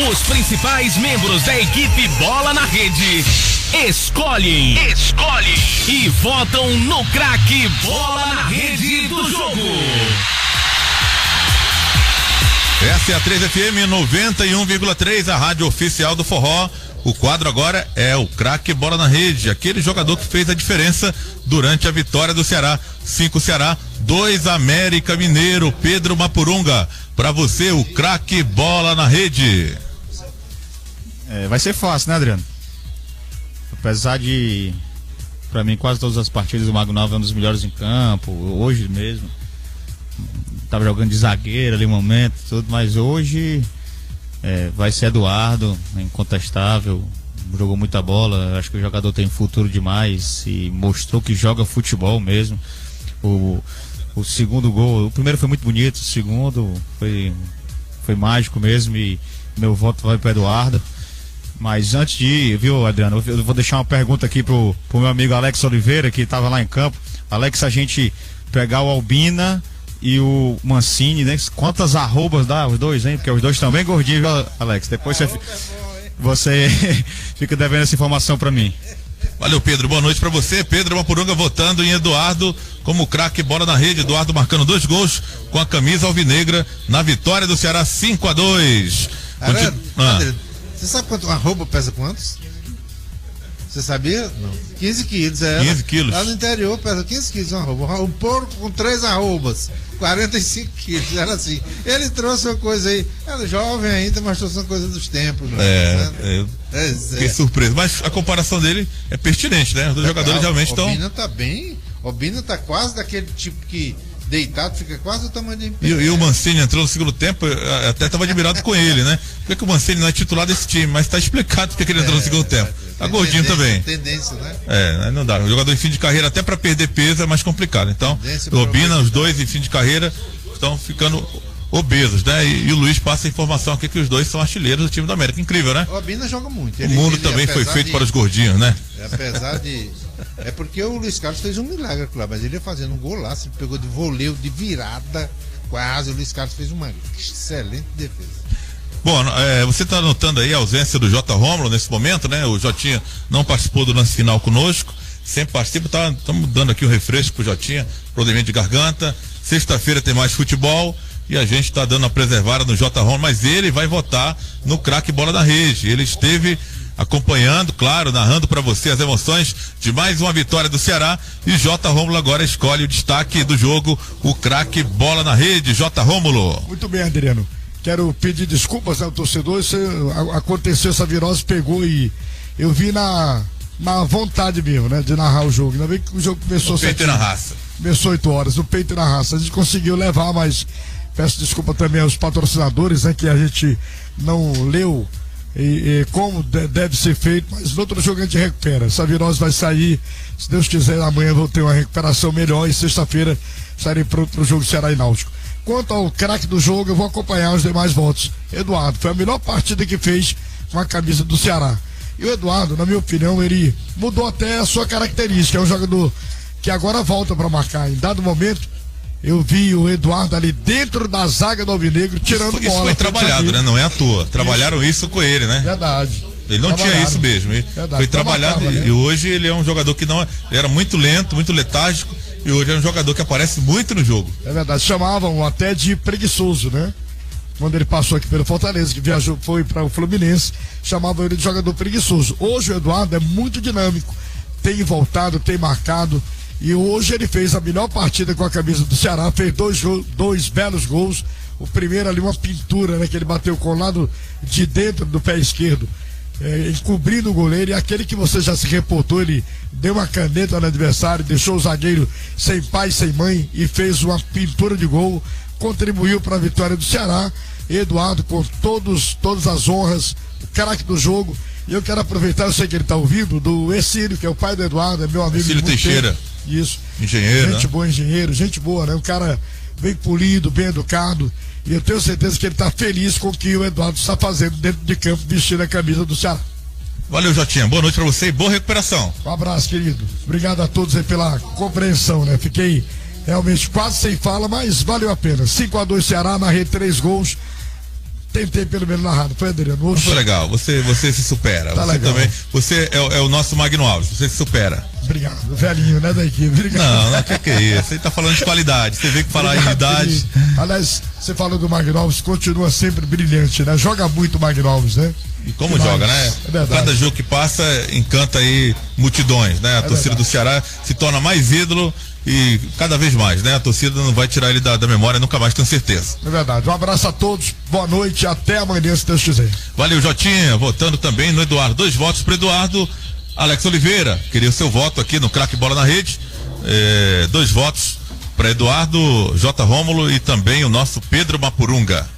os principais membros da equipe Bola na Rede escolhem e votam no craque Bola na Rede do jogo. Essa é a 3FM 91,3, a rádio oficial do forró. O quadro agora é o craque bola na rede, aquele jogador que fez a diferença durante a vitória do Ceará. 5 Ceará, 2 América Mineiro. Pedro Mapurunga, pra você o craque bola na rede. Vai ser fácil, né, Adriano? Apesar de, pra mim, quase todas as partidas o Mago Nova é um dos melhores em campo, hoje mesmo. Tava jogando de zagueiro ali um momento, tudo, mas hoje vai ser Eduardo, incontestável, jogou muita bola, acho que o jogador tem futuro demais e mostrou que joga futebol mesmo. O segundo gol, o primeiro foi muito bonito, o segundo foi mágico mesmo e meu voto vai para Eduardo. Mas antes de ir, viu, Adriano, eu vou deixar uma pergunta aqui pro meu amigo Alex Oliveira, que estava lá em campo. Alex, a gente pegar o Albina e o Mancini, né? Quantas arrobas dá os dois, hein? Porque os dois estão bem gordinhos, viu, Alex? Depois você fica devendo essa informação para mim. Valeu, Pedro, boa noite pra você. Pedro Mapurunga votando em Eduardo como craque bola na rede. Eduardo marcando 2 gols com a camisa alvinegra na vitória do Ceará 5-2. Você sabe quanto uma arroba pesa quantos? Você sabia? Não. 15 quilos, 15 quilos. Lá no interior pesa 15 quilos uma arroba. Um porco com 3 arrobas, 45 quilos, era assim. Ele trouxe uma coisa aí, era jovem ainda, mas trouxe uma coisa dos tempos. Fiquei surpreso, mas a comparação dele é pertinente, né? Os dois jogadores realmente estão... O Bina tá bem, o Bina tá quase daquele tipo que deitado fica quase o tamanho de pé. E o Mancini entrou no segundo tempo, eu até estava admirado com ele, né? Por que o Mancini não é titular desse time? Mas tá explicado porque ele entrou no segundo tempo. Tá gordinho também. Tendência, né? Não dá. O jogador em fim de carreira, até para perder peso, é mais complicado. Então, o Obina, os dois em fim de carreira, estão ficando obesos, né? E o Luiz passa a informação aqui que os dois são artilheiros do time da América. Incrível, né? O Obina joga muito. O mundo também foi feito para os gordinhos, né? Apesar de... É porque o Luiz Carlos fez um milagre, claro, mas ele ia fazendo um golaço, ele pegou de voleio, de virada, quase. O Luiz Carlos fez uma excelente defesa. Bom, você está notando aí a ausência do J. Rômulo nesse momento, né? O Jotinha não participou do lance final conosco, sempre participa, estamos dando aqui um refresco pro Jotinha, problema de garganta. Sexta-feira tem mais futebol e a gente está dando a preservada no J. Rômulo, mas ele vai votar no craque bola da rede. Ele esteve acompanhando, claro, narrando para você as emoções de mais uma vitória do Ceará, e J. Rômulo agora escolhe o destaque do jogo, o craque bola na rede. J. Rômulo. Muito bem, Adriano. Quero pedir desculpas ao torcedor, aconteceu essa virose, pegou e eu vi na vontade mesmo, né, de narrar o jogo. Ainda bem que o jogo começou... No peito e na raça. Começou 8 horas, no peito e na raça. A gente conseguiu levar, mas peço desculpa também aos patrocinadores, né, que a gente não leu como deve ser feito, mas no outro jogo a gente recupera. Essa virose vai sair, se Deus quiser, amanhã vou ter uma recuperação melhor e sexta-feira sairei pronto para o jogo Ceará e Náutico. Quanto ao craque do jogo, eu vou acompanhar os demais votos. Eduardo, foi a melhor partida que fez com a camisa do Ceará. E o Eduardo, na minha opinião, ele mudou até a sua característica. É um jogador que agora volta para marcar. Em dado momento, eu vi o Eduardo ali dentro da zaga do Alvinegro, tirando bola. Isso foi trabalhado, né? Não é à toa. Trabalharam isso com ele, né? Verdade. Ele não tinha isso mesmo. Foi trabalhado, né? E hoje ele é um jogador que não ele era muito lento, muito letárgico, e hoje é um jogador que aparece muito no jogo. É verdade. Chamavam até de preguiçoso, né? Quando ele passou aqui pelo Fortaleza, que viajou, foi para o Fluminense, chamavam ele de jogador preguiçoso. Hoje o Eduardo é muito dinâmico, tem voltado, tem marcado. E hoje ele fez a melhor partida com a camisa do Ceará, fez dois belos gols. O primeiro ali, uma pintura, né, que ele bateu com o lado de dentro do pé esquerdo, encobrindo o goleiro. E aquele que você já se reportou, ele deu uma caneta no adversário, deixou o zagueiro sem pai, sem mãe, e fez uma pintura de gol, contribuiu para a vitória do Ceará. Eduardo, com todas as honras, o craque do jogo. E eu quero aproveitar, eu sei que ele está ouvindo, do Essílio, que é o pai do Eduardo, é meu amigo. Essílio Teixeira. Tempo. Isso. Engenheiro. Gente boa, engenheiro, gente boa, né? Um cara bem polido, bem educado. E eu tenho certeza que ele está feliz com o que o Eduardo está fazendo dentro de campo, vestindo a camisa do Ceará. Valeu, Jotinha. Boa noite para você e boa recuperação. Um abraço, querido. Obrigado a todos aí pela compreensão, né? Fiquei realmente quase sem fala, mas valeu a pena. 5-2 Ceará, narrei 3 gols. Tentei pelo menos narrado, foi, Adriano? Hoje... Foi legal, você se supera. Tá você legal. Também, você é o nosso Magno Alves, você se supera. Obrigado, velhinho, né, da equipe. Obrigado. Não, que é isso? Você tá falando de qualidade, você vê que falar em idade. Aliás, você falou do Magno Alves, continua sempre brilhante, né? Joga muito o Magno Alves, né? E como joga, né? É verdade. Cada jogo que passa encanta aí multidões, né? A torcida do Ceará se torna mais ídolo e cada vez mais, né? A torcida não vai tirar ele da memória nunca mais, tenho certeza. É verdade. Um abraço a todos, boa noite, até amanhã, se Deus quiser. Valeu, Jotinha, votando também no Eduardo. 2 votos para Eduardo. Alex Oliveira, queria o seu voto aqui no Craque Bola na Rede. 2 votos para Eduardo, J. Rômulo e também o nosso Pedro Mapurunga.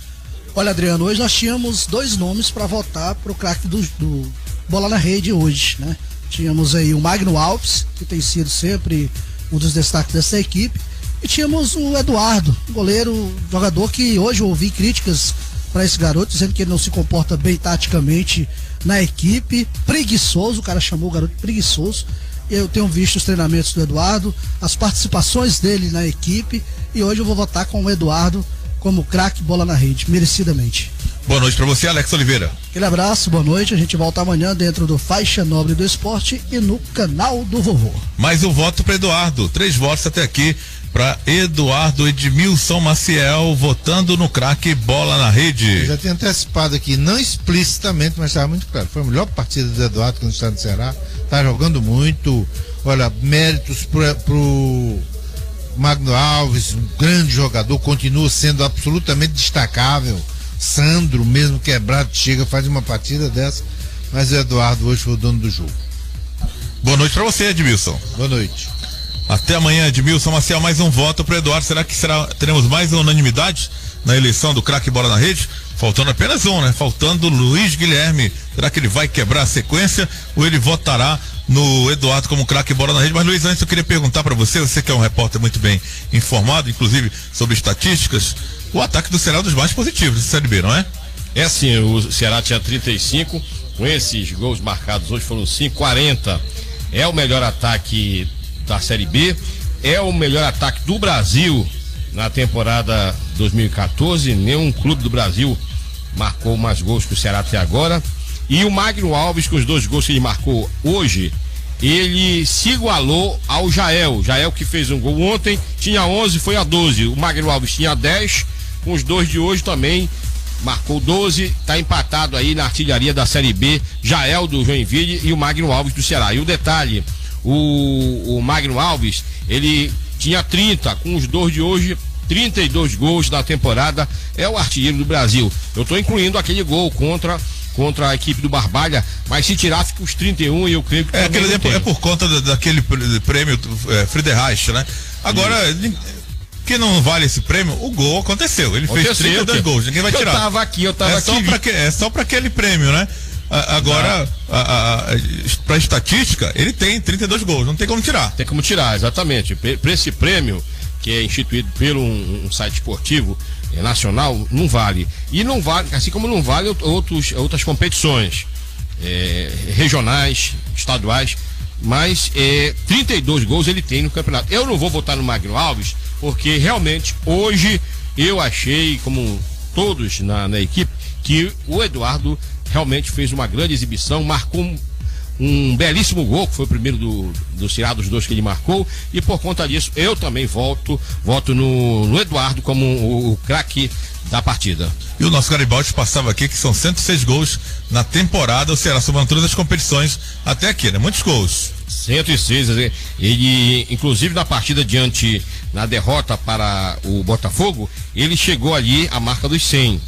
Olha, Adriano, hoje nós tínhamos 2 nomes para votar para o craque do Bola na Rede hoje, né? Tínhamos aí o Magno Alves, que tem sido sempre um dos destaques dessa equipe, e tínhamos o Eduardo, goleiro, jogador que hoje eu ouvi críticas para esse garoto, dizendo que ele não se comporta bem taticamente na equipe, preguiçoso, o cara chamou o garoto de preguiçoso. Eu tenho visto os treinamentos do Eduardo, as participações dele na equipe, e hoje eu vou votar com o Eduardo como craque Bola na Rede, merecidamente. Boa noite para você, Alex Oliveira. Aquele abraço, boa noite, a gente volta amanhã dentro do Faixa Nobre do Esporte e no canal do Vovô. Mais um voto para Eduardo, 3 votos até aqui para Eduardo Edmilson Maciel, votando no craque Bola na Rede. Eu já tinha antecipado aqui, não explicitamente, mas estava muito claro. Foi a melhor partida do Eduardo quando está no Ceará. Está jogando muito. Olha, méritos pro Magno Alves, um grande jogador, continua sendo absolutamente destacável. Sandro, mesmo quebrado, chega, faz uma partida dessa. Mas o Eduardo hoje foi o dono do jogo. Boa noite para você, Edmilson. Boa noite. Até amanhã, Edmilson Maciel, mais um voto para Eduardo. Será que teremos mais unanimidade na eleição do craque Bola na Rede? Faltando apenas um, né? Faltando Luiz Guilherme. Será que ele vai quebrar a sequência ou ele votará no Eduardo como craque Bola na Rede? Mas, Luiz, antes eu queria perguntar para você que é um repórter muito bem informado, inclusive sobre estatísticas, o ataque do Ceará é um dos mais positivos da Série B, não é? É assim, o Ceará tinha 35, com esses gols marcados hoje foram 40. É o melhor ataque da Série B, é o melhor ataque do Brasil na temporada 2014. Nenhum clube do Brasil marcou mais gols que o Ceará até agora. E o Magno Alves, com os 2 gols que ele marcou hoje, ele se igualou ao Jael. Jael, que fez um gol ontem, tinha 11, foi a 12. O Magno Alves tinha 10, com os 2 de hoje também marcou 12, tá empatado aí na artilharia da Série B, Jael do Joinville e o Magno Alves do Ceará. E o detalhe, o Magno Alves, ele tinha 30, com os 2 de hoje, 32 gols na temporada, é o artilheiro do Brasil. Eu tô incluindo aquele gol contra a equipe do Barbalha, mas se tirar fica os 31 e eu creio que aquele é por conta daquele prêmio Friedreich, né? Agora, que não vale esse prêmio, o gol aconteceu. Ele fez 32 gols, ninguém vai tirar. Eu tava aqui. É só para aquele prêmio, né? Agora, para estatística, ele tem 32 gols, não tem como tirar. Tem como tirar, exatamente. Para esse prêmio, que é instituído pelo um site esportivo nacional, não vale. E não vale, assim como não vale outras competições regionais, estaduais, mas 32 gols ele tem no campeonato. Eu não vou votar no Magno Alves, porque realmente hoje eu achei, como todos na equipe, que o Eduardo realmente fez uma grande exibição, marcou um belíssimo gol, que foi o primeiro do Ceará, dos 2 que ele marcou, e por conta disso eu também voto no Eduardo como o craque da partida. E o nosso Garibaldi passava aqui que são 106 gols na temporada, o Ceará somando todas as competições até aqui, né? Muitos gols. 106, ele inclusive na partida na derrota para o Botafogo, ele chegou ali à marca dos 100.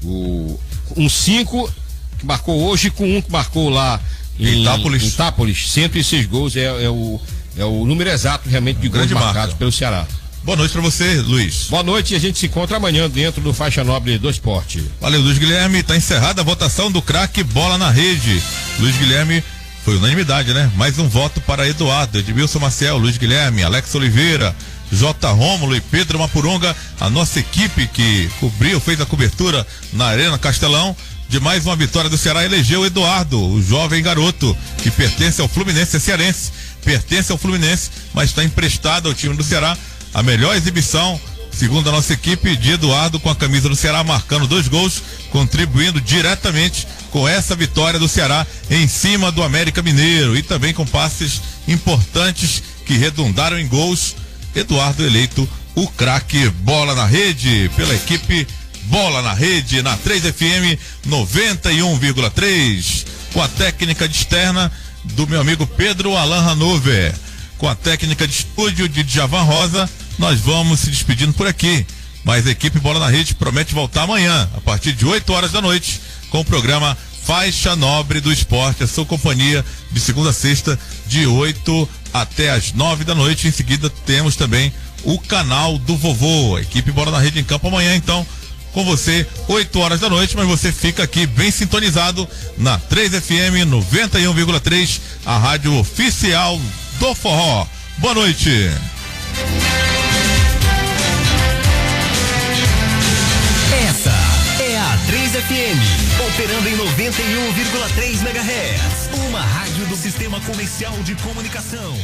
Um 5 que marcou hoje com um que marcou lá em Itápolis, 106 gols é o número exato realmente de gols marcados pelo Ceará. Boa noite para você, Luiz. Boa noite, e a gente se encontra amanhã dentro do Faixa Nobre do Esporte. Valeu, Luiz Guilherme. Tá encerrada a votação do craque Bola na Rede. Luiz Guilherme foi unanimidade, né? Mais um voto para Eduardo, Edmilson Maciel, Luiz Guilherme, Alex Oliveira, J. Rômulo e Pedro Mapurunga. A nossa equipe que fez a cobertura na Arena Castelão de mais uma vitória do Ceará, elegeu o Eduardo, o jovem garoto que pertence ao Fluminense, é cearense, pertence ao Fluminense, mas está emprestado ao time do Ceará. A melhor exibição, segundo a nossa equipe, de Eduardo com a camisa do Ceará, marcando 2 gols, contribuindo diretamente com essa vitória do Ceará em cima do América Mineiro e também com passes importantes que redundaram em gols. Eduardo eleito o craque Bola na Rede pela equipe Bola na Rede na 3FM 91,3, com a técnica de externa do meu amigo Pedro Alan Hanover, com a técnica de estúdio de Djavan Rosa. Nós vamos se despedindo por aqui, mas a equipe Bola na Rede promete voltar amanhã a partir de 8 horas da noite com o programa Faixa Nobre do Esporte, a sua companhia de segunda a sexta de 8 até as 9 da noite. Em seguida temos também o canal do Vovô, a equipe Bola na Rede em campo amanhã, então com você, 8 horas da noite, mas você fica aqui bem sintonizado na 3FM 91,3, a rádio oficial do forró. Boa noite. Essa é a 3FM, operando em 91,3 MHz, uma rádio do Sistema Comercial de Comunicação.